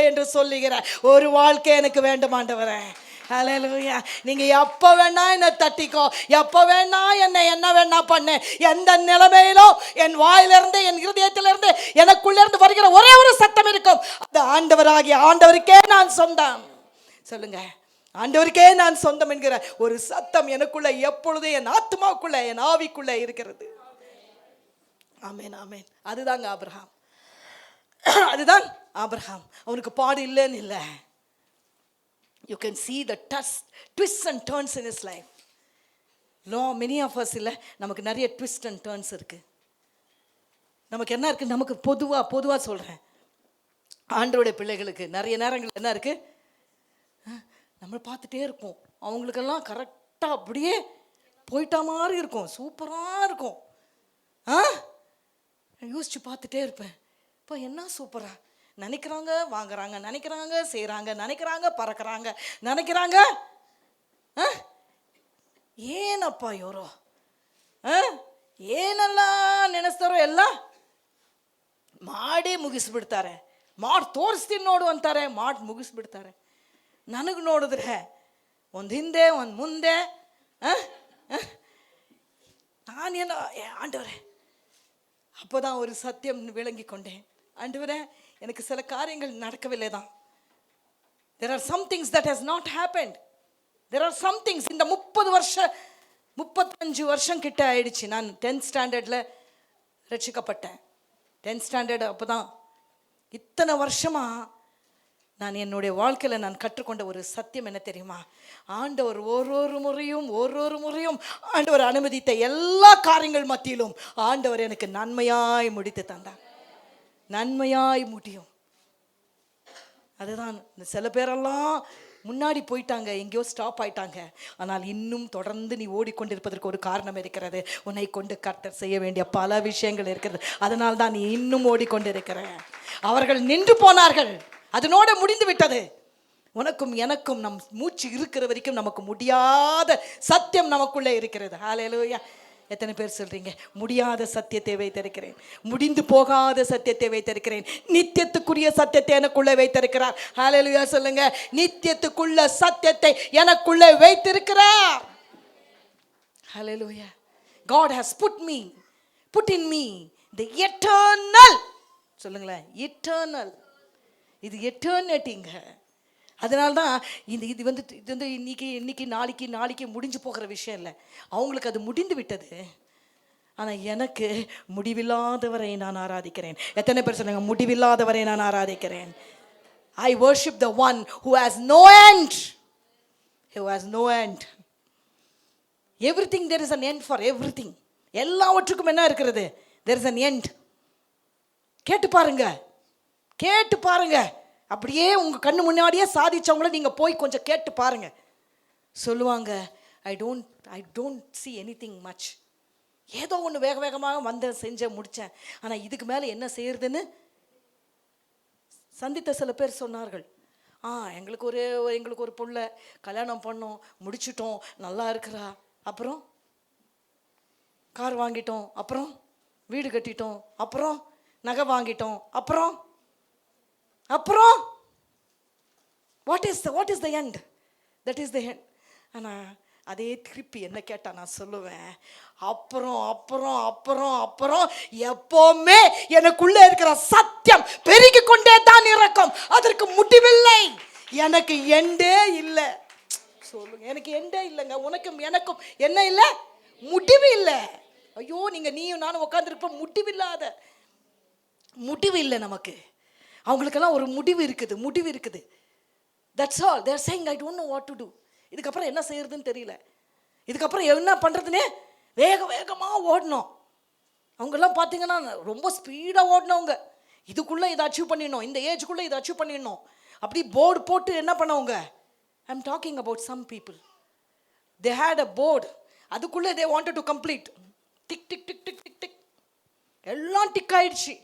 என்று சொல்லுகிற ஒரு வாழ்க்கை எனக்கு வேண்டும் ஆண்டவரே. ஹல்லேலூயா. நீங்க எப்போ வேணா என்னை தட்டிக்கோ, எப்போ வேணா என்ன வேணா பண்ணு. எந்த நிலைமையிலும் என் வாயிலிருந்து என் இருதயத்திலிருந்து எனக்குள்ளிருந்து வருகிற ஒரே ஒரு சத்தம் இருக்கும், அந்த ஆண்டவராகிய ஆண்டவருக்கே நான் சொந்தம். சொல்லுங்க, ஆண்டவருக்கே நான் சொந்தம் என்கிற ஒரு சத்தம் எனக்குள்ள எப்பொழுதும் என் ஆத்மாவுக்குள்ள என் ஆவிக்குள்ள இருக்கிறது. ஆமென் ஆமென். அதுதாங்க ஆபிரகாம். அவனுக்கு பாடு இல்லைன்னு இல்லை. You can see the twists and turns in his life. Many of us இல்லை, நமக்கு நிறைய twist and turns இருக்கு. நமக்கு என்ன இருக்கு? நமக்கு பொதுவா சொல்றேன், ஆண்டவருடைய பிள்ளைகளுக்கு நிறைய நேரங்கள் என்ன இருக்கு, நம்ம பார்த்துட்டே இருப்போம். அவங்களுக்கெல்லாம் கரெக்டாக அப்படியே போயிட்டா மாதிரி இருக்கும், சூப்பராக இருக்கும். யோசிச்சு பார்த்துட்டே இருப்பேன், இப்போ என்ன சூப்பரா நினைக்கிறாங்க, வாங்குறாங்க, நினைக்கிறாங்க, செய்கிறாங்க, நினைக்கிறாங்க, பறக்கிறாங்க, நினைக்கிறாங்க. ಏನಪ್ಪ ಇವರು ಏನೆಲ್ಲ ನೆನೆಸ್ತಾರೋ ಎಲ್ಲ ಮಾಡೇ ಮುಗಿಸ್ಬಿಡ್ತಾರೆ. ಮಾಡಿ ತೋರಿಸ್ತೀನಿ ನೋಡು ಅಂತಾರೆ, ಮಾಡಿ ಮುಗಿಸ್ಬಿಡ್ತಾರೆ. ನನಗೆ ನೋಡಿದ್ರೆ ಒಂದು ಹಿಂದೆ ಒಂದು ಮುಂದೆ. நானேனோ ஆண்டவரே அப்போதான் ஒரு சத்தியம் விளங்கி கொண்டேன். ஆண்டவரே எனக்கு சில காரியங்கள் நடக்கவில்லை தான். There are some things that has not happened. There are some things. இந்த 35 வருஷம் கிட்ட ஆயிடுச்சு. நான் 10th ஸ்டாண்டர்டில் ரட்சிக்கப்பட்டேன். 10th ஸ்டாண்டர்டு அப்போ தான். இத்தனை வருஷமாக நான் என்னுடைய வாழ்க்கையில் நான் கற்றுக்கொண்ட ஒரு சத்தியம் என்ன தெரியுமா? ஆண்டவர் ஒரு முறையும் ஆண்டவர் அனுமதித்த எல்லா காரியங்கள் மத்தியிலும் ஆண்டவர் எனக்கு நன்மையாய் முடித்து தந்தார். நன்மையாய் முடியும். அதுதான் சில பேரெல்லாம் முன்னாடி போயிட்டாங்க, எங்கேயோ ஸ்டாப் ஆயிட்டாங்க. ஆனால் இன்னும் தொடர்ந்து நீ ஓடிக்கொண்டிருப்பதற்கு ஒரு காரணம் இருக்கிறது. உன்னை கொண்டு கர்த்தர் செய்ய வேண்டிய பல விஷயங்கள் இருக்கிறது. அதனால் தான் நீ இன்னும் ஓடிக்கொண்டிருக்கிற. அவர்கள் நின்று போனார்கள், அதனோட முடிந்து விட்டது. உனக்கும் எனக்கும் நம் மூச்சு இருக்கிற வரைக்கும் நமக்கு முடியாத சத்தியம் நமக்குள்ளே இருக்கிறது. ஹல்லேலூயா. எத்தனை பேர் சொல்றீங்க, முடியாத சத்தியத்தை வைத்திருக்கிறேன், முடிந்து போகாத சத்தியத்தை வைத்திருக்கிறேன், நித்தியத்துக்குரிய சத்தியத்தை எனக்குள்ளே வைத்திருக்கிறார். ஹல்லேலூயா சொல்லுங்க. நித்தியத்துக்குள்ள சத்தியத்தை எனக்குள்ளே வைத்திருக்கிறார். ஹல்லேலூயா. God has put in me the eternal. சொல்லுங்களேன், eternal. இது எட்டர்னிட்டிங்க. அதனால்தான் இது வந்து இன்னைக்கு நாளைக்கு முடிஞ்சு போகிற விஷயம் இல்லை. அவங்களுக்கு அது முடிந்து விட்டது. ஆனால் எனக்கு முடிவில்லாதவரை நான் ஆராதிக்கிறேன். எத்தனை பேர் சொன்னாங்க, முடிவில்லாதவரை நான் ஆராதிக்கிறேன். I worship the one who has no end. Who has no end. Everything, there is an end for everything. எல்லாவற்றுக்கும் என்ன இருக்கிறது? There is an end. கேட்டு பாருங்க. அப்படியே உங்க கண்ணு முன்னாடியே சாதிச்சவங்கள நீங்க போய் கொஞ்சம் கேட்டு பாருங்க. சொல்லுவாங்க, I don't see anything much. ஏதோ ஒன்று வேகமாக செஞ்சேன் முடித்தேன், ஆனால் இதுக்கு மேலே என்ன செய்யறதுன்னு சந்தித்த சில பேர் சொன்னார்கள். எங்களுக்கு ஒரு புள்ள கல்யாணம் பண்ணோம், முடிச்சிட்டோம், நல்லா இருக்கிறா, அப்புறம் கார் வாங்கிட்டோம், அப்புறம் வீடு கட்டிட்டோம், அப்புறம் நகை வாங்கிட்டோம், அப்புறம் what is the end? That is the end. ஆனால் அதே திருப்பி என்ன கேட்டால் நான் சொல்லுவேன், அப்புறம் எப்பவுமே எனக்குள்ளே இருக்கிற சத்தியம் பெருகி கொண்டே தான் இருக்கும். அதற்கு முடிவில்லை. எனக்கு எண்டே இல்லை. சொல்லுங்க, எனக்கு எண்டே இல்லைங்க. உனக்கும் எனக்கும் என்ன இல்லை? முடிவு இல்லை. ஐயோ, நீயும் நானும் உட்காந்துருப்போம், முடிவு இல்லை நமக்கு. அவங்களுக்கெல்லாம் ஒரு முடிவு இருக்குது. That's all. They are saying, I don't know what to do. இதுக்கப்புறம் என்ன செய்யறதுன்னு தெரியல, இதுக்கப்புறம் என்ன பண்ணுறதுனே வேகமாக ஓடணும். அவங்கெல்லாம் பார்த்தீங்கன்னா ரொம்ப ஸ்பீடாக ஓடினவங்க. இதுக்குள்ளே இதை அச்சீவ் பண்ணிடணும், இந்த ஏஜுக்குள்ளே இதை அச்சீவ் பண்ணிடணும், அப்படி போர்டு போட்டு என்ன பண்ணவங்க. I am talking about some people. They had a board, அதுக்குள்ளே they wanted to complete. Tick tick tick tick tick tick எல்லாம் டிக் ஆயிடுச்சு.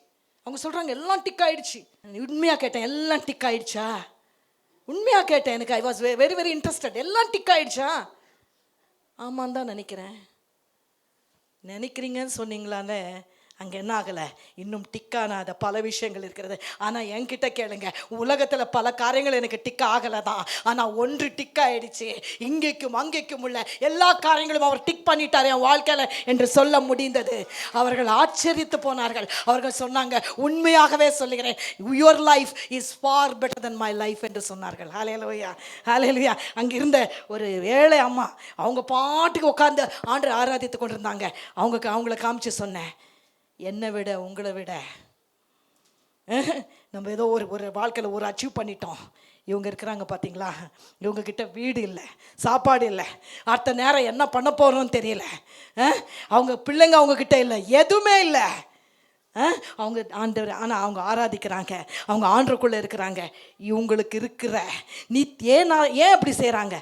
அவங்க சொல்கிறாங்க எல்லாம் டிக் ஆயிடுச்சு. உண்மையாக கேட்டேன், எல்லாம் டிக் ஆயிடுச்சா? உண்மையாக கேட்டேன். எனக்கு I was very very interested. எல்லாம் டிக் ஆயிடுச்சா? ஆமான்னு தான் நினைக்கிறீங்கன்னு சொன்னீங்களான்னு. அங்கே என்ன ஆகலை, இன்னும் டிக்கானாத பல விஷயங்கள் இருக்கிறது. ஆனால் என்கிட்ட கேளுங்க, உலகத்தில் பல காரியங்கள் எனக்கு டிக் ஆகலை தான், ஆனால் ஒன்று டிக் ஆயிடுச்சு. இங்கேக்கும் அங்கேக்கும் உள்ள எல்லா காரியங்களும் அவர் டிக் பண்ணிட்டார் என் வாழ்க்கையில் என்று சொல்ல முடிந்தது. அவர்கள் ஆச்சரித்து போனார்கள். அவர்கள் சொன்னாங்க, உண்மையாகவே சொல்லுகிறேன், your life is for better then my life என்று சொன்னார்கள். ஹல்லேலூயா, ஹல்லேலூயா. அங்கே இருந்த ஒரு ஏழை அம்மா, அவங்க பாட்டுக்கு உட்காந்து ஆண்டவரை ஆராதித்து கொண்டிருந்தாங்க. அவங்கள காமிச்சு சொன்னேன், என்னை விட உங்களை விட நம்ம ஏதோ ஒரு வாழ்க்கையில் ஒரு அச்சீவ் பண்ணிட்டோம். இவங்க இருக்கிறாங்க பார்த்தீங்களா, இவங்கக்கிட்ட வீடு இல்லை, சாப்பாடு இல்லை, அடுத்த நேரம் என்ன பண்ண போகிறோன்னு தெரியல. அவங்க பிள்ளைங்க அவங்கக்கிட்ட இல்லை, எதுவுமே இல்லை. அவங்க ஆண்டவர், ஆனால் அவங்க ஆராதிக்கிறாங்க, அவங்க ஆண்டருக்குள்ளே இருக்கிறாங்க. இவங்களுக்கு இருக்கிற ஏன் அப்படி செய்கிறாங்க?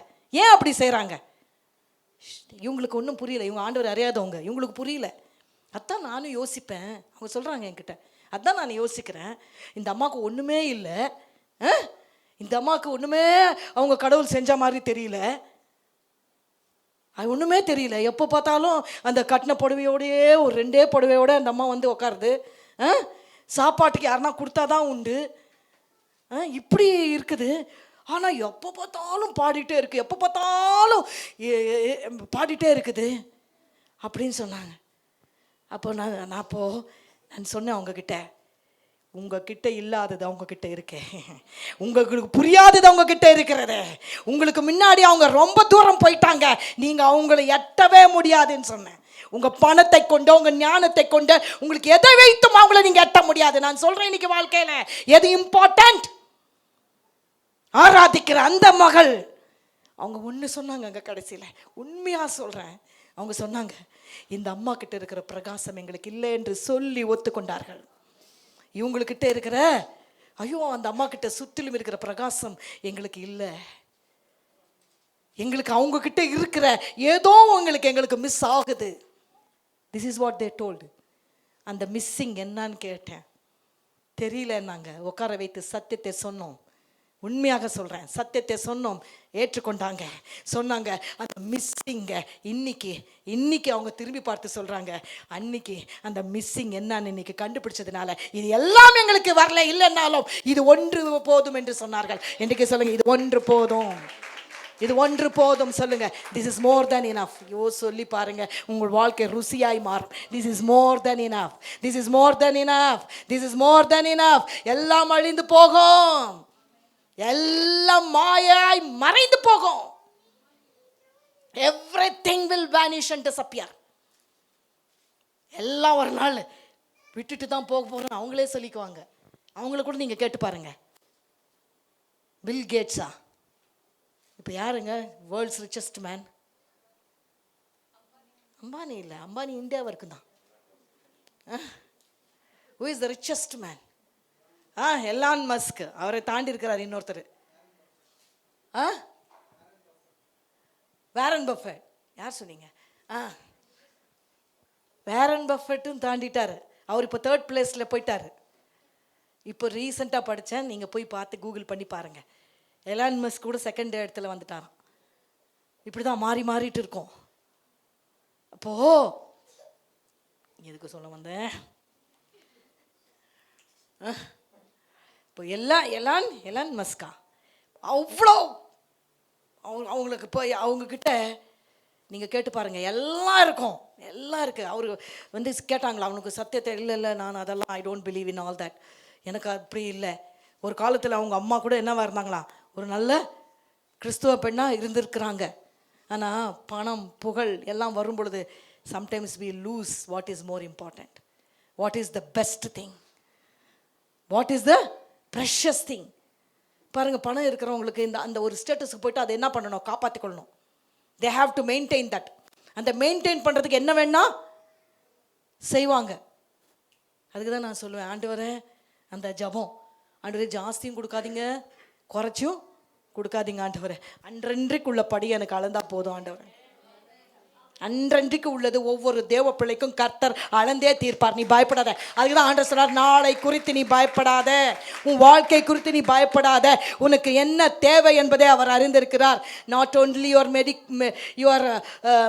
இவங்களுக்கு ஒன்றும் புரியல. இவங்க ஆண்டவர் அறியாதவங்க, இவங்களுக்கு புரியல. அதான் நானும் யோசிப்பேன். அவங்க சொல்கிறாங்க என்கிட்ட, அதான் நான் யோசிக்கிறேன், இந்த அம்மாவுக்கு ஒன்றுமே இல்லை, இந்த அம்மாவுக்கு ஒன்றுமே அவங்க கடவுள் செஞ்ச மாதிரி தெரியல. அது ஒன்றுமே தெரியல. எப்போ பார்த்தாலும் அந்த கட்டின புடவையோடையே ஒரு 2 புடவையோட அந்த அம்மா வந்து உட்காருது. சாப்பாட்டுக்கு யாருன்னா கொடுத்தாதான் உண்டு. இப்படி இருக்குது. ஆனால் எப்போ பார்த்தாலும் பாடிட்டே இருக்குது, எப்போ பார்த்தாலும் பாடிட்டே இருக்குது அப்படின்னு சொன்னாங்க. அப்போ நான் சொன்னேன் அவங்கக்கிட்ட, உங்ககிட்ட இல்லாதது அவங்கக்கிட்ட இருக்கு, உங்களுக்கு புரியாதது அவங்கக்கிட்ட இருக்கிறது. உங்களுக்கு முன்னாடி அவங்க ரொம்ப தூரம் போயிட்டாங்க, நீங்கள் அவங்கள எட்டவே முடியாதுன்னு சொன்னேன். உங்கள் பணத்தை கொண்டு, உங்கள் ஞானத்தை கொண்டு, உங்களுக்கு எதை வைத்தும் அவங்கள நீங்கள் எட்ட முடியாது. நான் சொல்கிறேன், இன்னைக்கு வாழ்க்கையில் எது இம்பார்ட்டன்ட்? ஆராதிக்கிற அந்த மகள் அவங்க ஒன்று சொன்னாங்க. அங்கே கடைசியில் உண்மையாக சொல்கிறேன், அவங்க சொன்னாங்க, இந்த அம்மா கிட்ட இருக்கிற பிரகாசம் எங்களுக்கு இல்லை என்று சொல்லி ஒத்துக்கொண்டார்கள். இவங்கக்கிட்ட இருக்கிற, ஐயோ அந்த அம்மா கிட்ட சுற்றிலும் இருக்கிற பிரகாசம் எங்களுக்கு இல்லை, எங்களுக்கு அவங்கக்கிட்ட இருக்கிற ஏதோ எங்களுக்கு மிஸ் ஆகுது. This is what they told. அந்த மிஸ்ஸிங் என்னன்னு கேட்டேன். தெரியலன்னாங்க. உட்கார வைத்து சத்தியத்தை சொன்னோம். உண்மையாக சொல்கிறேன், சத்தியத்தை சொன்னோம், ஏற்றுக்கொண்டாங்க. சொன்னாங்க அந்த மிஸ்ஸிங்க இன்னைக்கு அவங்க திரும்பி பார்த்து சொல்கிறாங்க, அன்னைக்கு அந்த மிஸ்ஸிங் என்னன்னு இன்னைக்கு கண்டுபிடிச்சதுனால இது எல்லாம் எங்களுக்கு வரல, இல்லைன்னாலும் இது ஒன்று போதும் என்று சொன்னார்கள். இன்றைக்கு சொல்லுங்க, இது ஒன்று போதும், இது ஒன்று போதும் சொல்லுங்க. This is more then enough. சொல்லி பாருங்க, உங்கள் வாழ்க்கை ருசியாய் மாறும். This is more then enough, this is more then enough, this is more then enough. எல்லாம் அழிந்து போகும், எல்லாம் மாயாய் மறைந்து போகும். everything will vanish and disappear. எல்லாம் ஒரு நாள் விட்டுட்டு தான் போக போறோம் அவங்களே சொல்லிக்குவாங்க. அவங்கள கூட நீங்க கேட்டு பாருங்க. பில் கேட்ஸா இப்போ யாருங்க வேர்ல்ட்ஸ் ரிச்சஸ்ட் மேன்? அம்பானி இல்லை, அம்பானி இந்தியாவிற்கு தான். who is the richest man? Elon Musk, அவரை தாண்டி இருக்கிறார் இன்னொருத்தர். Warren Buffett. யார் சொன்னீங்க? வாரன் பஃபெட்டும் தாண்டிட்டார். அவர் இப்போ 3rd பிளேஸில் போயிட்டார். இப்போ ரீசெண்டாக படித்தேன், நீங்கள் போய் பார்த்து கூகுள் பண்ணி பாருங்கள். எலான் மஸ்க் கூட 2nd இடத்துல வந்துட்டாராம். இப்படி தான் மாறிட்டு இருக்கோம். அப்போது எதுக்கு சொல்ல வந்தேன்? இப்போ எலான் மஸ்கா அவ்வளோ அவங்களுக்கு போய் அவங்கக்கிட்ட நீங்கள் கேட்டு பாருங்கள், எல்லாம் இருக்குது. அவர் வந்து கேட்டாங்களா அவனுக்கு சத்தியத்தை? இல்லை நான் அதெல்லாம் I don't believe in all that, எனக்கு அப்படி இல்லை. ஒரு காலத்தில் அவங்க அம்மா கூட என்னவா இருந்தாங்களா, ஒரு நல்ல கிறிஸ்துவ பெண்ணாக இருந்திருக்கிறாங்க. ஆனால் பணம் புகழ் எல்லாம் வரும் பொழுது sometimes we lose what is more important, what is the best thing, what is the precious thing. பாருங்கள், பணம் இருக்கிறவங்களுக்கு அந்த ஒரு ஸ்டேட்டஸுக்கு போய்ட்டு அதை என்ன பண்ணணும்? காப்பாற்றிக்கொள்ளணும். they have to maintain that. அந்த மெயின்டைன் பண்ணுறதுக்கு என்ன வேணா செய்வாங்க. அதுக்கு தான் நான் சொல்லுவேன், ஆண்டவரே அந்த ஜபம், ஆண்டவரே ஜாஸ்தியும் கொடுக்காதீங்க, குறைச்சும் கொடுக்காதீங்க ஆண்டவரே. அன்றன்றைக்குள்ள படி எனக்கு அளந்தா போதும் ஆண்டவரே. அன்றன்றைக்கு உள்ளது ஒவ்வொரு தேவ பிள்ளைக்கும் கர்த்தர் அளந்தே தீர்ப்பார். நீ பயப்படாத. அதுக்கு தான் ஆண்டவர் சொன்னார், நாளை குறித்து நீ பயப்படாத, உன் வாழ்க்கை குறித்து நீ பயப்படாத, உனக்கு என்ன தேவை என்பதை அவர் அறிந்திருக்கிறார். Not only your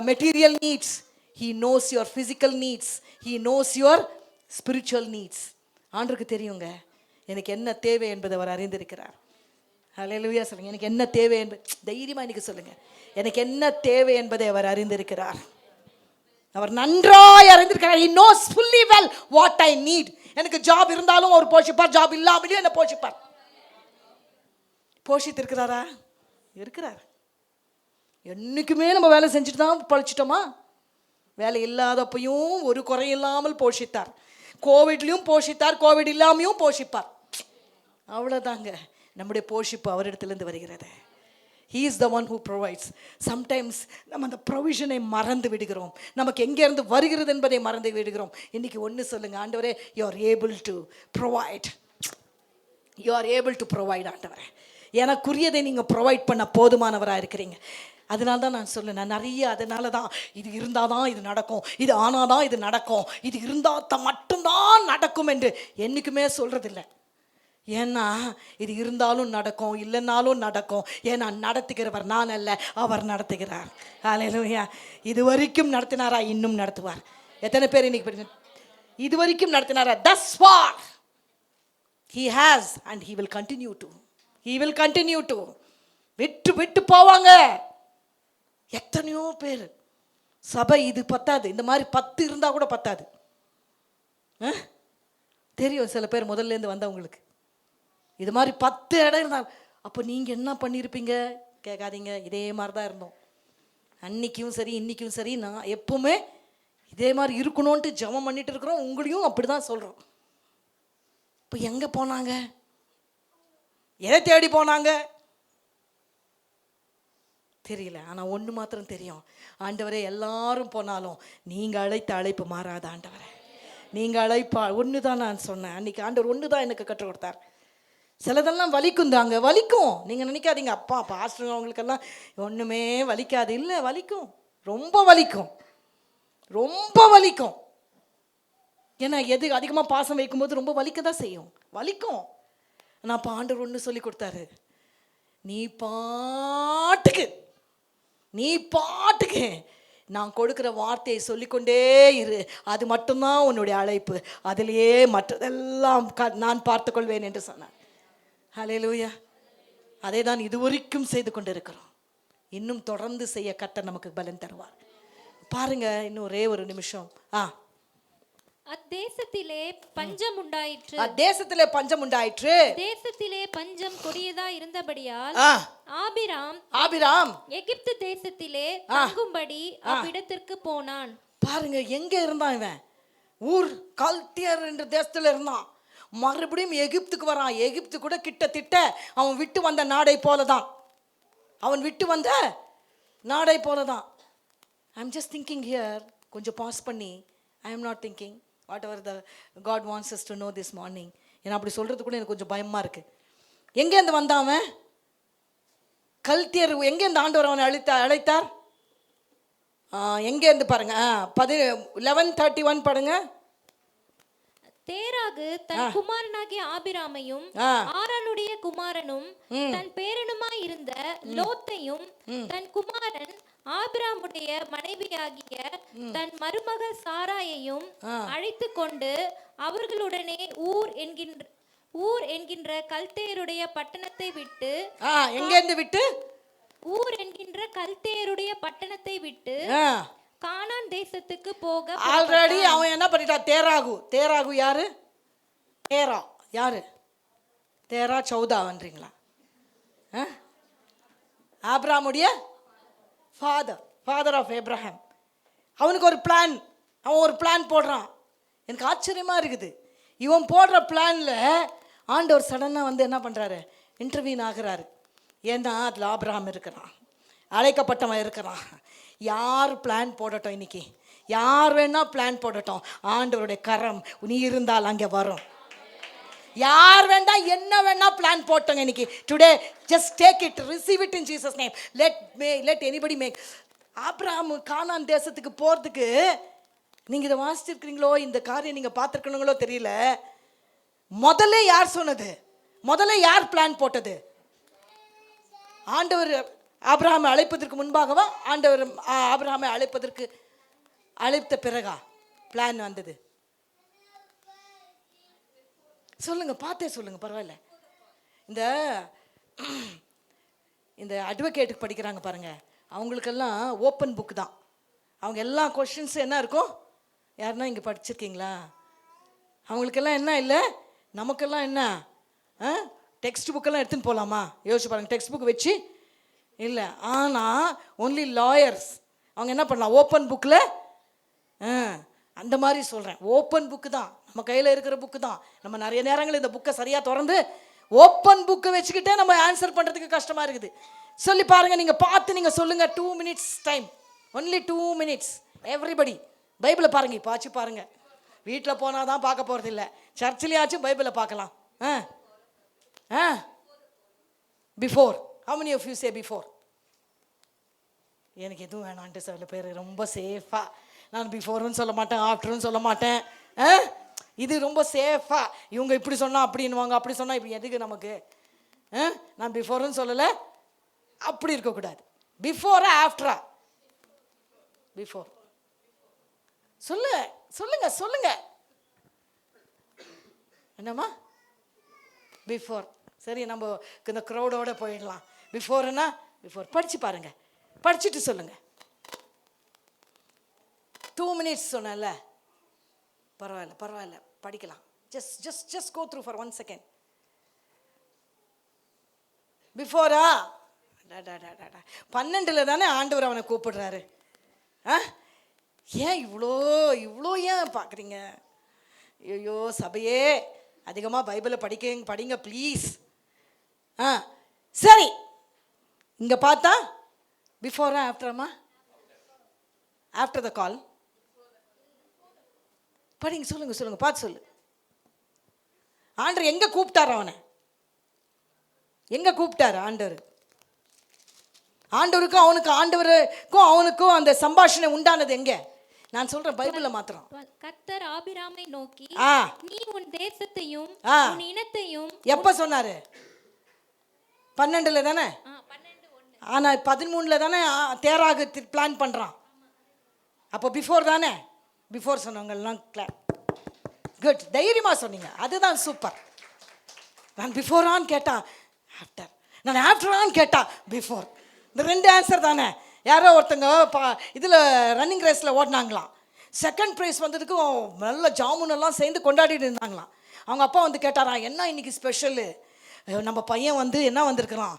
material needs, he knows your physical needs, he knows your spiritual needs. ஆண்டவருக்கு தெரியுங்க எனக்கு என்ன தேவை என்பதை அவர் அறிந்திருக்கிறார். ஹல்லேலூயா சொல்லுங்க. எனக்கு என்ன தேவை என்பது தைரியமாக இன்னைக்கு சொல்லுங்க. எனக்கு என்ன தேவை என்பதை அவர் அறிந்திருக்கிறார். அவர் நன்றாய் அறிந்திருக்கிறார். He knows fully well what I need. எனக்கு ஜாப் இருந்தாலும் அவர் போஷிப்பார், ஜாப் இல்லாமலையும் என்ன போஷிப்பார். போஷித்திருக்கிறாரா? இருக்கிறார். என்னைக்குமே நம்ம வேலை செஞ்சுட்டு தான் பழிச்சிட்டோமா? வேலை இல்லாதப்பையும் ஒரு குறை இல்லாமல் போஷித்தார். கோவிட்லையும் போஷித்தார், கோவிட் இல்லாமையும் போஷிப்பார். அவ்வளோதாங்க. நம்முடைய போஷிப்பு அவரிடத்திலிருந்து வருகிறது. He is the one who provides. Sometimes நம்ம அந்த ப்ரொவிஷனை மறந்து விடுகிறோம். நமக்கு எங்கேருந்து வருகிறது என்பதை மறந்து விடுகிறோம். இன்றைக்கி ஒன்று சொல்லுங்கள், ஆண்டவரே you are able to provide. You are able to provide ஆண்டவரே. எனக்குரியதை நீங்கள் ப்ரொவைட் பண்ண போதுமானவராக இருக்கிறீங்க. அதனால தான் நான் சொல்லுவேன், நான் நிறைய அதனால தான் இது இருந்தால் தான் இது நடக்கும், இது ஆனால் தான் இது நடக்கும், இது இருந்தால் மட்டும்தான் நடக்கும் என்று என்றைக்குமே சொல்கிறதில்லை. ஏன்னா இது இருந்தாலும் நடக்கும், இல்லைன்னாலும் நடக்கும். ஏன்னா நடத்துகிறவர் நான் அல்ல, அவர் நடத்துகிறார். ஹல்லேலூயா. இது வரைக்கும் நடத்தினாரா, இன்னும் நடத்துவார். எத்தனை பேர் இன்னைக்கு இது வரைக்கும் நடத்தினாரா? thus far he has and he will continue to. he will continue to. விட்டு விட்டு போவாங்க எத்தனையோ பேர். சபை இது பத்தாது, இந்த மாதிரி 10 இருந்தால் கூட பத்தாது. தெரியும் சில பேர் முதல்ல இருந்து வந்தவங்களுக்கு இது மாதிரி 10 இடம் இருந்தால். அப்போ நீங்கள் என்ன பண்ணியிருப்பீங்க கேட்காதீங்க. இதே மாதிரி தான் இருந்தோம் அன்னைக்கும் சரி இன்னைக்கும் சரி. நான் எப்பவுமே இதே மாதிரி இருக்கணும்ன்ட்டு ஜெபம் பண்ணிட்டு இருக்கிறோம். உங்களையும் அப்படி தான் சொல்கிறோம். இப்போ எங்கே போனாங்க, எதை தேடி போனாங்க தெரியல. ஆனால் ஒன்று மாத்திரம் தெரியும், ஆண்டவரே எல்லாரும் போனாலும் நீங்கள் அழைத்த அழைப்பு மாறாத ஆண்டவரே. நீங்கள் அழைப்பா ஒன்று தான். நான் சொன்னேன் அன்றைக்கி ஆண்டவர் ஒன்று தான் எனக்கு கற்றுக் கொடுத்தார். சிலதெல்லாம் வலிக்கும் தாங்க, வலிக்கும். நீங்கள் நினைக்காதீங்க அப்பா பாஸ்டர் அவங்களுக்கெல்லாம் ஒன்றுமே வலிக்காது. இல்லை, வலிக்கும், ரொம்ப வலிக்கும், ரொம்ப வலிக்கும். ஏன்னா எது அதிகமாக பாசம் வைக்கும்போது ரொம்ப வலிக்க தான் செய்யும், வலிக்கும். நான் இப்போ ஆண்டவர் ஒன்று சொல்லி கொடுத்தாரு, நீ பாட்டுக்கு நான் கொடுக்குற வார்த்தையை சொல்லிக்கொண்டே இரு. அது மட்டும்தான் உன்னுடைய அழைப்பு. அதிலேயே மற்றதெல்லாம் நான் பார்த்துக்கொள்வேன் என்று சொன்னார். ஹல்லேலூயா. அதை தான் இதுவரைக்கும் செய்து கொண்டு இருக்கிறோம். இன்னும் தொடர்ந்து செய்ய கர்த்தர் நமக்கு பலன் தருவார். பாருங்க, இன்னும் ஒரே ஒரு நிமிஷம். அத்தேசத்திலே பஞ்சம் உண்டாயிற்று. தேசத்திலே பஞ்சம் கொடியதா இருந்தபடியால் ஆபிராம் எகிப்து தேசத்திலே தங்கும்படி அவ்விடத்திற்கு போனான். பாருங்க, எங்க இருந்தான் இவன்? ஊர் கல்தியர் என்ற தேசத்துல இருந்தான். மறுபடியும் எகிப்துக்கு வரான். எகிப்து கூட கிட்டத்தட்ட அவன் விட்டு வந்த நாடை போலதான். I'm just thinking here, கொஞ்சம் பாஸ் பண்ணி, I am not thinking whatever the God wants us to know this morning. ஏன்னா அப்படி சொல்கிறது கூட எனக்கு கொஞ்சம் பயமாக இருக்குது. எங்கேருந்து வந்தான் அவன்? கல்தியர். எங்கேருந்து ஆண்டவர் அவனை அழைத்தார்? எங்கேருந்து பாருங்க, 11:31 பாருங்க. தேராகு தன் குமாரனாகிய ஆபிராமையும் ஆரானுடைய குமாரனும் தன் பேரனுமாய் இருந்த லோத்தையும் தன் குமாரன் ஆபிராமுடைய மனைவியாகிய தன் மருமகள் சாராயையும் அழைத்து கொண்டு அவர்களுடனே ஊர் என்கின்ற கல்தேயருடைய பட்டணத்தை விட்டு ஊர் என்கின்ற கல்தேயருடைய பட்டணத்தை விட்டு கானான் தேசத்துக்கு போக. ஆல்ரெடி அவன் என்ன பண்ணிட்டான்? தேராகு யாரு? தேரா சௌதான்றீங்களா? ஆபிரகாமுடைய ஃபாதர் ஆஃப் ஏப்ரஹாம். அவனுக்கு ஒரு பிளான், அவன் ஒரு பிளான் போடுறான். எனக்கு ஆச்சரியமா இருக்குது. இவன் போடுற பிளான்ல ஆண்டவர் சடனாக வந்து என்ன பண்றாரு? இன்டர்வியூன் ஆகிறாரு. ஏன்னா அதில் ஆபிரகாம் இருக்கிறான், அழைக்கப்பட்டவன் இருக்கிறான். யார் பிளான் போடட்டும், இன்னைக்கு யார் வேணா பிளான் போடட்டும், ஆண்டவருடைய கரம் நீ இருந்தால் அங்கே வரும். யார் வேண்டா என்ன வேணா பிளான் போட்டோங்க இன்னைக்கு. Today just take it, receive it in Jesus name. Let anybody make. Abraham Canaan தேசத்துக்கு போகிறதுக்கு நீங்கள் இதை வாசிச்சிருக்கிறீங்களோ, இந்த காரியம் நீங்கள் பார்த்துருக்கணுங்களோ தெரியல. முதல்ல யார் சொன்னது? முதல்ல யார் பிளான் போட்டது? ஆண்டவர் ஆபிரகாமை அழைப்பதற்கு முன்பாகவா, ஆண்டவர் ஆபிரகாமை அழைத்த பிறகா பிளான் வந்தது? சொல்லுங்க, பார்த்தே சொல்லுங்க, பரவாயில்ல. இந்த அட்வொகேட்டுக்கு படிக்கிறாங்க பாருங்க, அவங்களுக்கெல்லாம் ஓப்பன் புக் தான். அவங்க எல்லா கொஸ்டின்ஸ் என்ன இருக்கும்? யாருன்னா இங்கே படிச்சிருக்கீங்களா? அவங்களுக்கெல்லாம் என்ன இல்லை, நமக்கெல்லாம் என்ன டெக்ஸ்ட் புக்கெல்லாம் எடுத்துன்னு போகலாமா? யோசிச்சு பாருங்க, டெக்ஸ்ட் புக் வச்சு இல்லை. ஆனால் ஒன்லி லாயர்ஸ் அவங்க என்ன பண்ணலாம்? ஓப்பன் புக்கில் அந்த மாதிரி சொல்கிறேன். ஓப்பன் புக்கு தான், நம்ம கையில் இருக்கிற புக்கு தான். நம்ம நிறைய நேரங்கள் இந்த புக்கை சரியாக திறந்து ஓப்பன் புக்கை வச்சுக்கிட்டே நம்ம ஆன்சர் பண்ணுறதுக்கு கஷ்டமாக இருக்குது. சொல்லி பாருங்கள், நீங்கள் பார்த்து நீங்கள் சொல்லுங்கள். 2 minutes time, only 2 minutes. Everybody பைபிளை பாருங்கள். இப்போ ஆச்சு பாருங்கள், வீட்டில் போனால் தான் பார்க்க போகிறது இல்லை, சர்ச்சிலேயாச்சும் பைபிளை பார்க்கலாம். Before. How many of you say before? எனக்கு எதுவும் வேணான்ட்டு சில பேர் ரொம்ப சேஃபாக, நான் பிஃபோர்னு சொல்ல மாட்டேன், ஆஃப்டர்னு சொல்ல மாட்டேன். இது ரொம்ப சேஃபாக. இவங்க இப்படி சொன்னால் அப்படின்வாங்க, அப்படி சொன்னால் இப்படி, எதுக்கு நமக்கு? நான் பிஃபோர்னு சொல்லலை, அப்படி இருக்கக்கூடாது. பிஃபோரா ஆஃப்டரா? பிஃபோர். சொல்லுங்க என்னம்மா? பிஃபோர். சரி, நம்ம இந்த க்ரௌடோட போயிடலாம். பிஃபோர்னா பிஃபோர். படிச்சு பாருங்க, படிச்சுட்டு சொல்லுங்க. 2 minutes சொன்னல, பரவாயில்ல படிக்கலாம். just go through for 1 second. பிஃபோரா? 12 தானே ஆண்டவர் அவனை கூப்பிடுறாரு. ஏன் இவ்வளோ ஏன் பார்க்குறீங்க? ஐயோ சபையே, அதிகமாக பைபிளை படிங்க ப்ளீஸ். சரி, இங்கே பார்த்தா பிஃபோரா ஆஃப்டராமா? ஆஃப்டர் த கால். படிங்க, சொல்லுங்க, பார்த்து சொல்லு. ஆண்டவர் எங்கே கூப்பிட்டார் அவனை? எங்கே கூப்பிட்டார் ஆண்டவர்? ஆண்டவருக்கும் அவனுக்கும் அந்த சம்பாஷணை உண்டானது எங்க? நான் சொல்றேன், பைபிள்ல மாத்திரம். கர்த்தர் ஆபிராமை நோக்கி, நீ உன் தேசத்தையும் உன் இனத்தையும். எப்ப சொன்னாரு? 12 தானே? 12:1. ஆனா 13 தானே தேராகு பிளான் பண்றான். அப்போ பிஃபோர் தானே? பிஃபோர் சொன்னவங்கெல்லாம் குட், தைரியமா சொன்னீங்க, அதுதான் சூப்பர். நான் பிஃபோரான்னு கேட்டா ஆஃப்டர், நான் ஆஃப்டரான்னு கேட்டா பிஃபோர். இந்த 2 ஆன்சர் தானே. யாரோ ஒருத்தங்க இதில் ரன்னிங் ரேஸில் ஓடினாங்களாம். செகண்ட் ப்ரைஸ் வந்ததுக்கும் நல்ல ஜாமுனெல்லாம் சேர்ந்து கொண்டாடிட்டு இருந்தாங்களாம். அவங்க அப்பா வந்து கேட்டாராம், என்ன இன்னைக்கு ஸ்பெஷலு? நம்ம பையன் வந்து என்ன வந்திருக்கிறான்,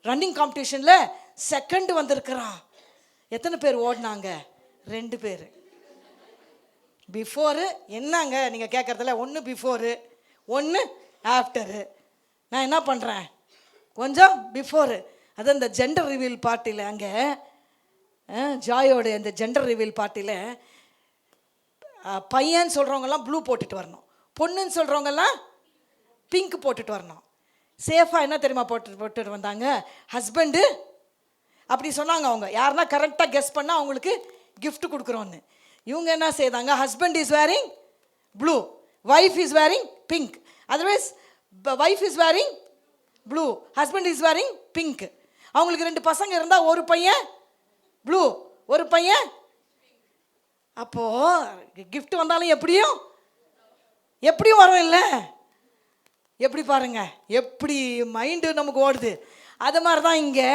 ரன்னிங் காம்படிஷனில் செகண்ட் வந்திருக்கிறான். எத்தனை பேர் ஓடினாங்க? 2 பேர். பிஃபோரு என்னங்க நீங்கள் கேட்குறதில்ல, ஒன்று பிஃபோரு ஒன்று ஆஃப்டரு. நான் என்ன பண்ணுறேன், கொஞ்சம் பிஃபோரு. அது இந்த ஜெண்டர் ரிவீல் பார்ட்டியில், அங்கே ஜாயோடைய இந்த ஜெண்டர் ரிவீல் பார்ட்டியில் பையன் சொல்கிறவங்கெல்லாம் ப்ளூ போட்டுட்டு வரணும், பொண்ணுன்னு சொல்கிறவங்கெல்லாம் பிங்க் போட்டுட்டு வரணும். சேஃபாக என்ன தெரியுமா போட்டுட்டு வந்தாங்க? ஹஸ்பண்டு அப்படி சொன்னாங்க. அவங்க யாருன்னா கரெக்டாக கெஸ் பண்ணால் அவங்களுக்கு கிஃப்ட் கொடுக்குறோன்னு. இவங்க என்ன செய்தாங்க? Husband is wearing blue, wife is wearing pink. Otherwise wife is wearing blue, husband is wearing pink. அவங்களுக்கு 2 பசங்க இருந்தால் ஒரு பையன் ப்ளூ, ஒரு பையன். அப்போது கிஃப்ட் வந்தாலும் எப்படியும் வரும் இல்லை? எப்படி பாருங்க, எப்படி மைண்டு நமக்கு ஓடுது. அது மாதிரி தான் இங்கே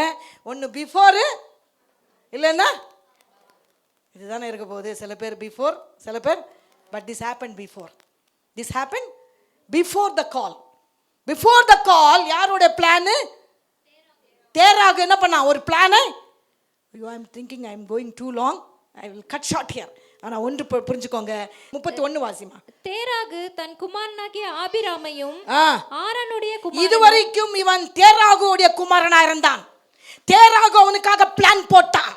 ஒன்று பிஃபோரு இல்லைன்னா இதுதானே இருக்க போகுது. சில பேர் பிஃபோர், சில பேர் but this happen before. This happen before the call. Before the call யாரோட பிளானு? தேராக என்ன பண்ணா? ஒரு பிளானை. ஐயோ, I am thinking I am going too long, I will cut short here. ஆனால் ஒன்று புரிஞ்சுக்கோங்க, 31 வாசிமா. தேராகு தன் குமாரனாகிய ஆபிராமையும் ஆரனுடைய இதுவரைக்கும் இவன் தேராகுடைய குமாரனா இருந்தான். தேராகு அவனுக்காக பிளான் போட்டான்.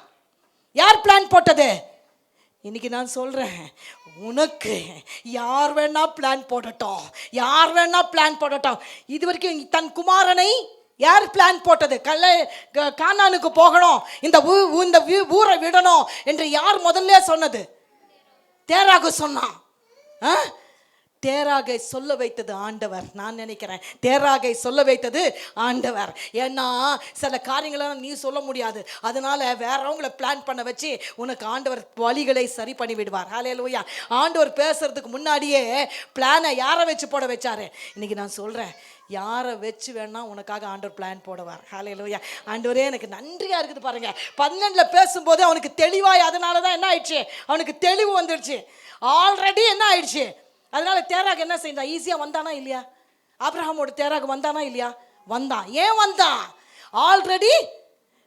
யார் பிளான் போட்டது? இன்னைக்கு நான் சொல்றேன், உனக்கு யார் வேணா பிளான் போடட்டும், யார் வேணா பிளான் போடட்டும். இது வரைக்கும் தன் குமாரனை யார் பிளான் போட்டது? கானானுக்கு போகணும், இந்த ஊரை விடணும் என்று யார் முதல்ல சொன்னது? தேராகு சொன்னான். தேராகை சொல்ல வைத்தது ஆண்டவர். நான் நினைக்கிறேன் தேராகை சொல்ல வைத்தது ஆண்டவர். ஏன்னா சில காரியங்களெல்லாம் நீ சொல்ல முடியாது, அதனால வேறவங்களை பிளான் பண்ண வச்சு உனக்கு ஆண்டவர் வழிகளை சரி பண்ணி விடுவார். ஹல்லேலூயா. ஆண்டவர் பேசுறதுக்கு முன்னாடியே பிளானை யாரை வச்சு போட வச்சாரு? இன்னைக்கு நான் சொல்றேன், யாரை வச்சு வேணா உனக்காக ஆண்டவர் பிளான் போடுவார். ஹல்லேலூயா. ஆண்டவரே எனக்கு நன்றியா இருக்குது பாருங்க. 12 பேசும்போது அவனுக்கு தெளிவாய், அதனால தான் என்ன ஆயிடுச்சு, அவனுக்கு தெளிவு வந்துடுச்சு. ஆல்ரெடி என்ன ஆயிடுச்சு, அதனால தேராக என்ன செய்தான்? ஈஸியாக வந்தானா இல்லையா? ஆபிரகாமோட தேராக வந்தானா இல்லையா? வந்தான். ஏன் வந்தான்? ஆல்ரெடி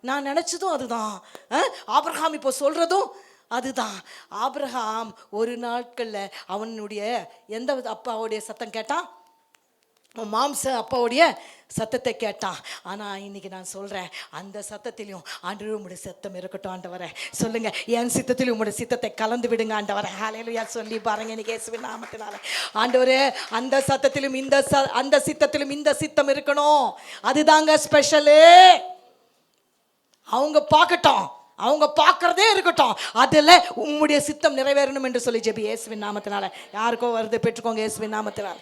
நான் நினச்சதும் அதுதான், ஆபிரகாம் இப்போ சொல்கிறதும் அதுதான். ஆபிரகாம் ஒரு நாட்களில் அவனுடைய எந்த அப்பாவுடைய சத்தம் கேட்டான்? மாம்ச அப்பாவுடைய சத்தத்தை கேட்டான். ஆனால் இன்னைக்கு நான் சொல்கிறேன், அந்த சத்தத்திலையும் ஆண்டவரே உம்முடைய சத்தம் இருக்கட்டும் ஆண்டவரே. சொல்லுங்கள், என் சித்தத்திலும் உம்முடைய சித்தத்தை கலந்து விடுங்க ஆண்டவரே. ஹல்லேலூயா சொல்லி பாருங்க இன்னைக்கு இயேசுவின் நாமத்தினால. ஆண்டவரே, அந்த சத்தத்திலும் அந்த சித்தத்திலும் இந்த சித்தம் இருக்கணும். அதுதாங்க ஸ்பெஷலு. அவங்க பார்க்கட்டும், அவங்க பார்க்கறதே இருக்கட்டும், அதில் உம்முடைய சித்தம் நிறைவேறணும் என்று சொல்லி ஜெபி. இயேசுவின் நாமத்தினால. யாருக்கோ வருது, பெற்றுக்கோங்க இயேசுவின் நாமத்தினால.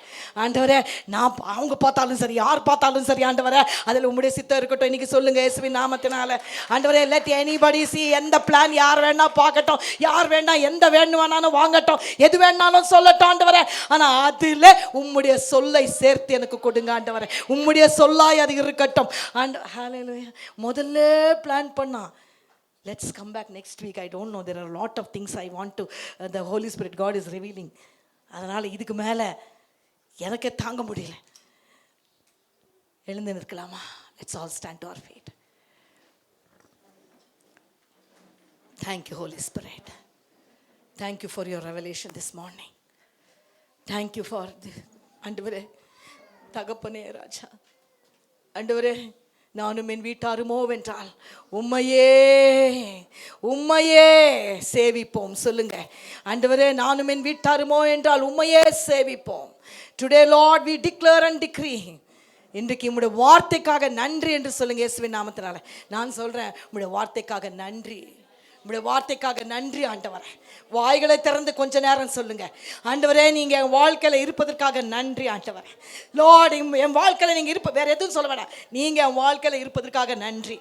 ஆண்டவரே, நான் அவங்க பார்த்தாலும் சரி, யார் பார்த்தாலும் சரி ஆண்டவரே, அதில் உம்முடைய சித்தம் இருக்கட்டும் இன்னைக்கு சொல்லுங்க இயேசுவின் நாமத்தினால. ஆண்டவரே, let anybody see, எந்த பிளான் யார் வேணா பார்க்கட்டும், யார் வேணா எந்த வேணுமானாலும் வாங்கட்டும், எது வேணாலும் சொல்லட்டும் ஆண்டவரே, ஆனால் அதில் உம்முடைய சொல்லை சேர்த்து எனக்கு கொடுங்க ஆண்டவரே. உம்முடைய சொல்லாய் அது இருக்கட்டும் ஹல்லேலூயா. முதல்ல பிளான் பண்ணா, let's come back next week. I don't know, there are a lot of things I want to the Holy Spirit God is revealing. அதனால இதுக்கு மேலே எனக்கே தாங்க முடியல. எழுந்து நிற்கலாமா? Let's all stand to our feet. Thank you Holy Spirit. Thank you for your revelation this morning. Thank you for ஆண்டவரே, தகப்பனே ராஜா, ஆண்டவரே, நானும் என் வீட்டாருமோ வென்றால் உம்மையே சேவிப்போம். சொல்லுங்க ஆண்டவரே, நானும் என் வீட்டாருமோ என்றால் உம்மையே சேவிப்போம். Today Lord we declare and decree. இன்றைக்கு உம்முடைய வார்த்தைக்காக நன்றி என்று சொல்லுங்க இயேசுவின் நாமத்தினால. நான் சொல்றேன், உம்முடைய வார்த்தைக்காக நன்றி, உம்முடைய வார்த்தைக்காக நன்றி ஆண்டவரே. வாய்களை திறந்து கொஞ்ச நேரம் சொல்லுங்க, ஆண்டவரே நீங்க என் வாழ்க்கையில இருப்பதற்காக நன்றி ஆண்டவரே. லார்ட், என் வாழ்க்கையில நீங்க இருப்ப, வேற எதுவும் சொல்ல வேண்டாம், நீங்க என் வாழ்க்கையில இருப்பதற்காக நன்றி.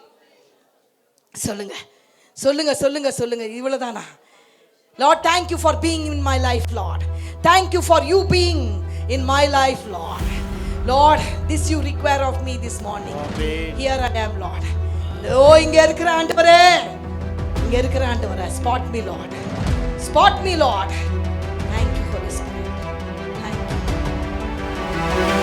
சொல்லுங்க சொல்லுங்க சொல்லுங்க சொல்லுங்க, இவ்வளவுதானா? Lord, thank you for being in my life, Lord. Thank you for you being in my life, Lord. Lord, this you require of me this morning. Here I am, Lord. இங்க இருக்கிற ஆண்டவரே, இங்க இருக்கிற ஆண்டவரே, spot me Lord, spot me Lord. Thank you Holy Spirit. Thank you.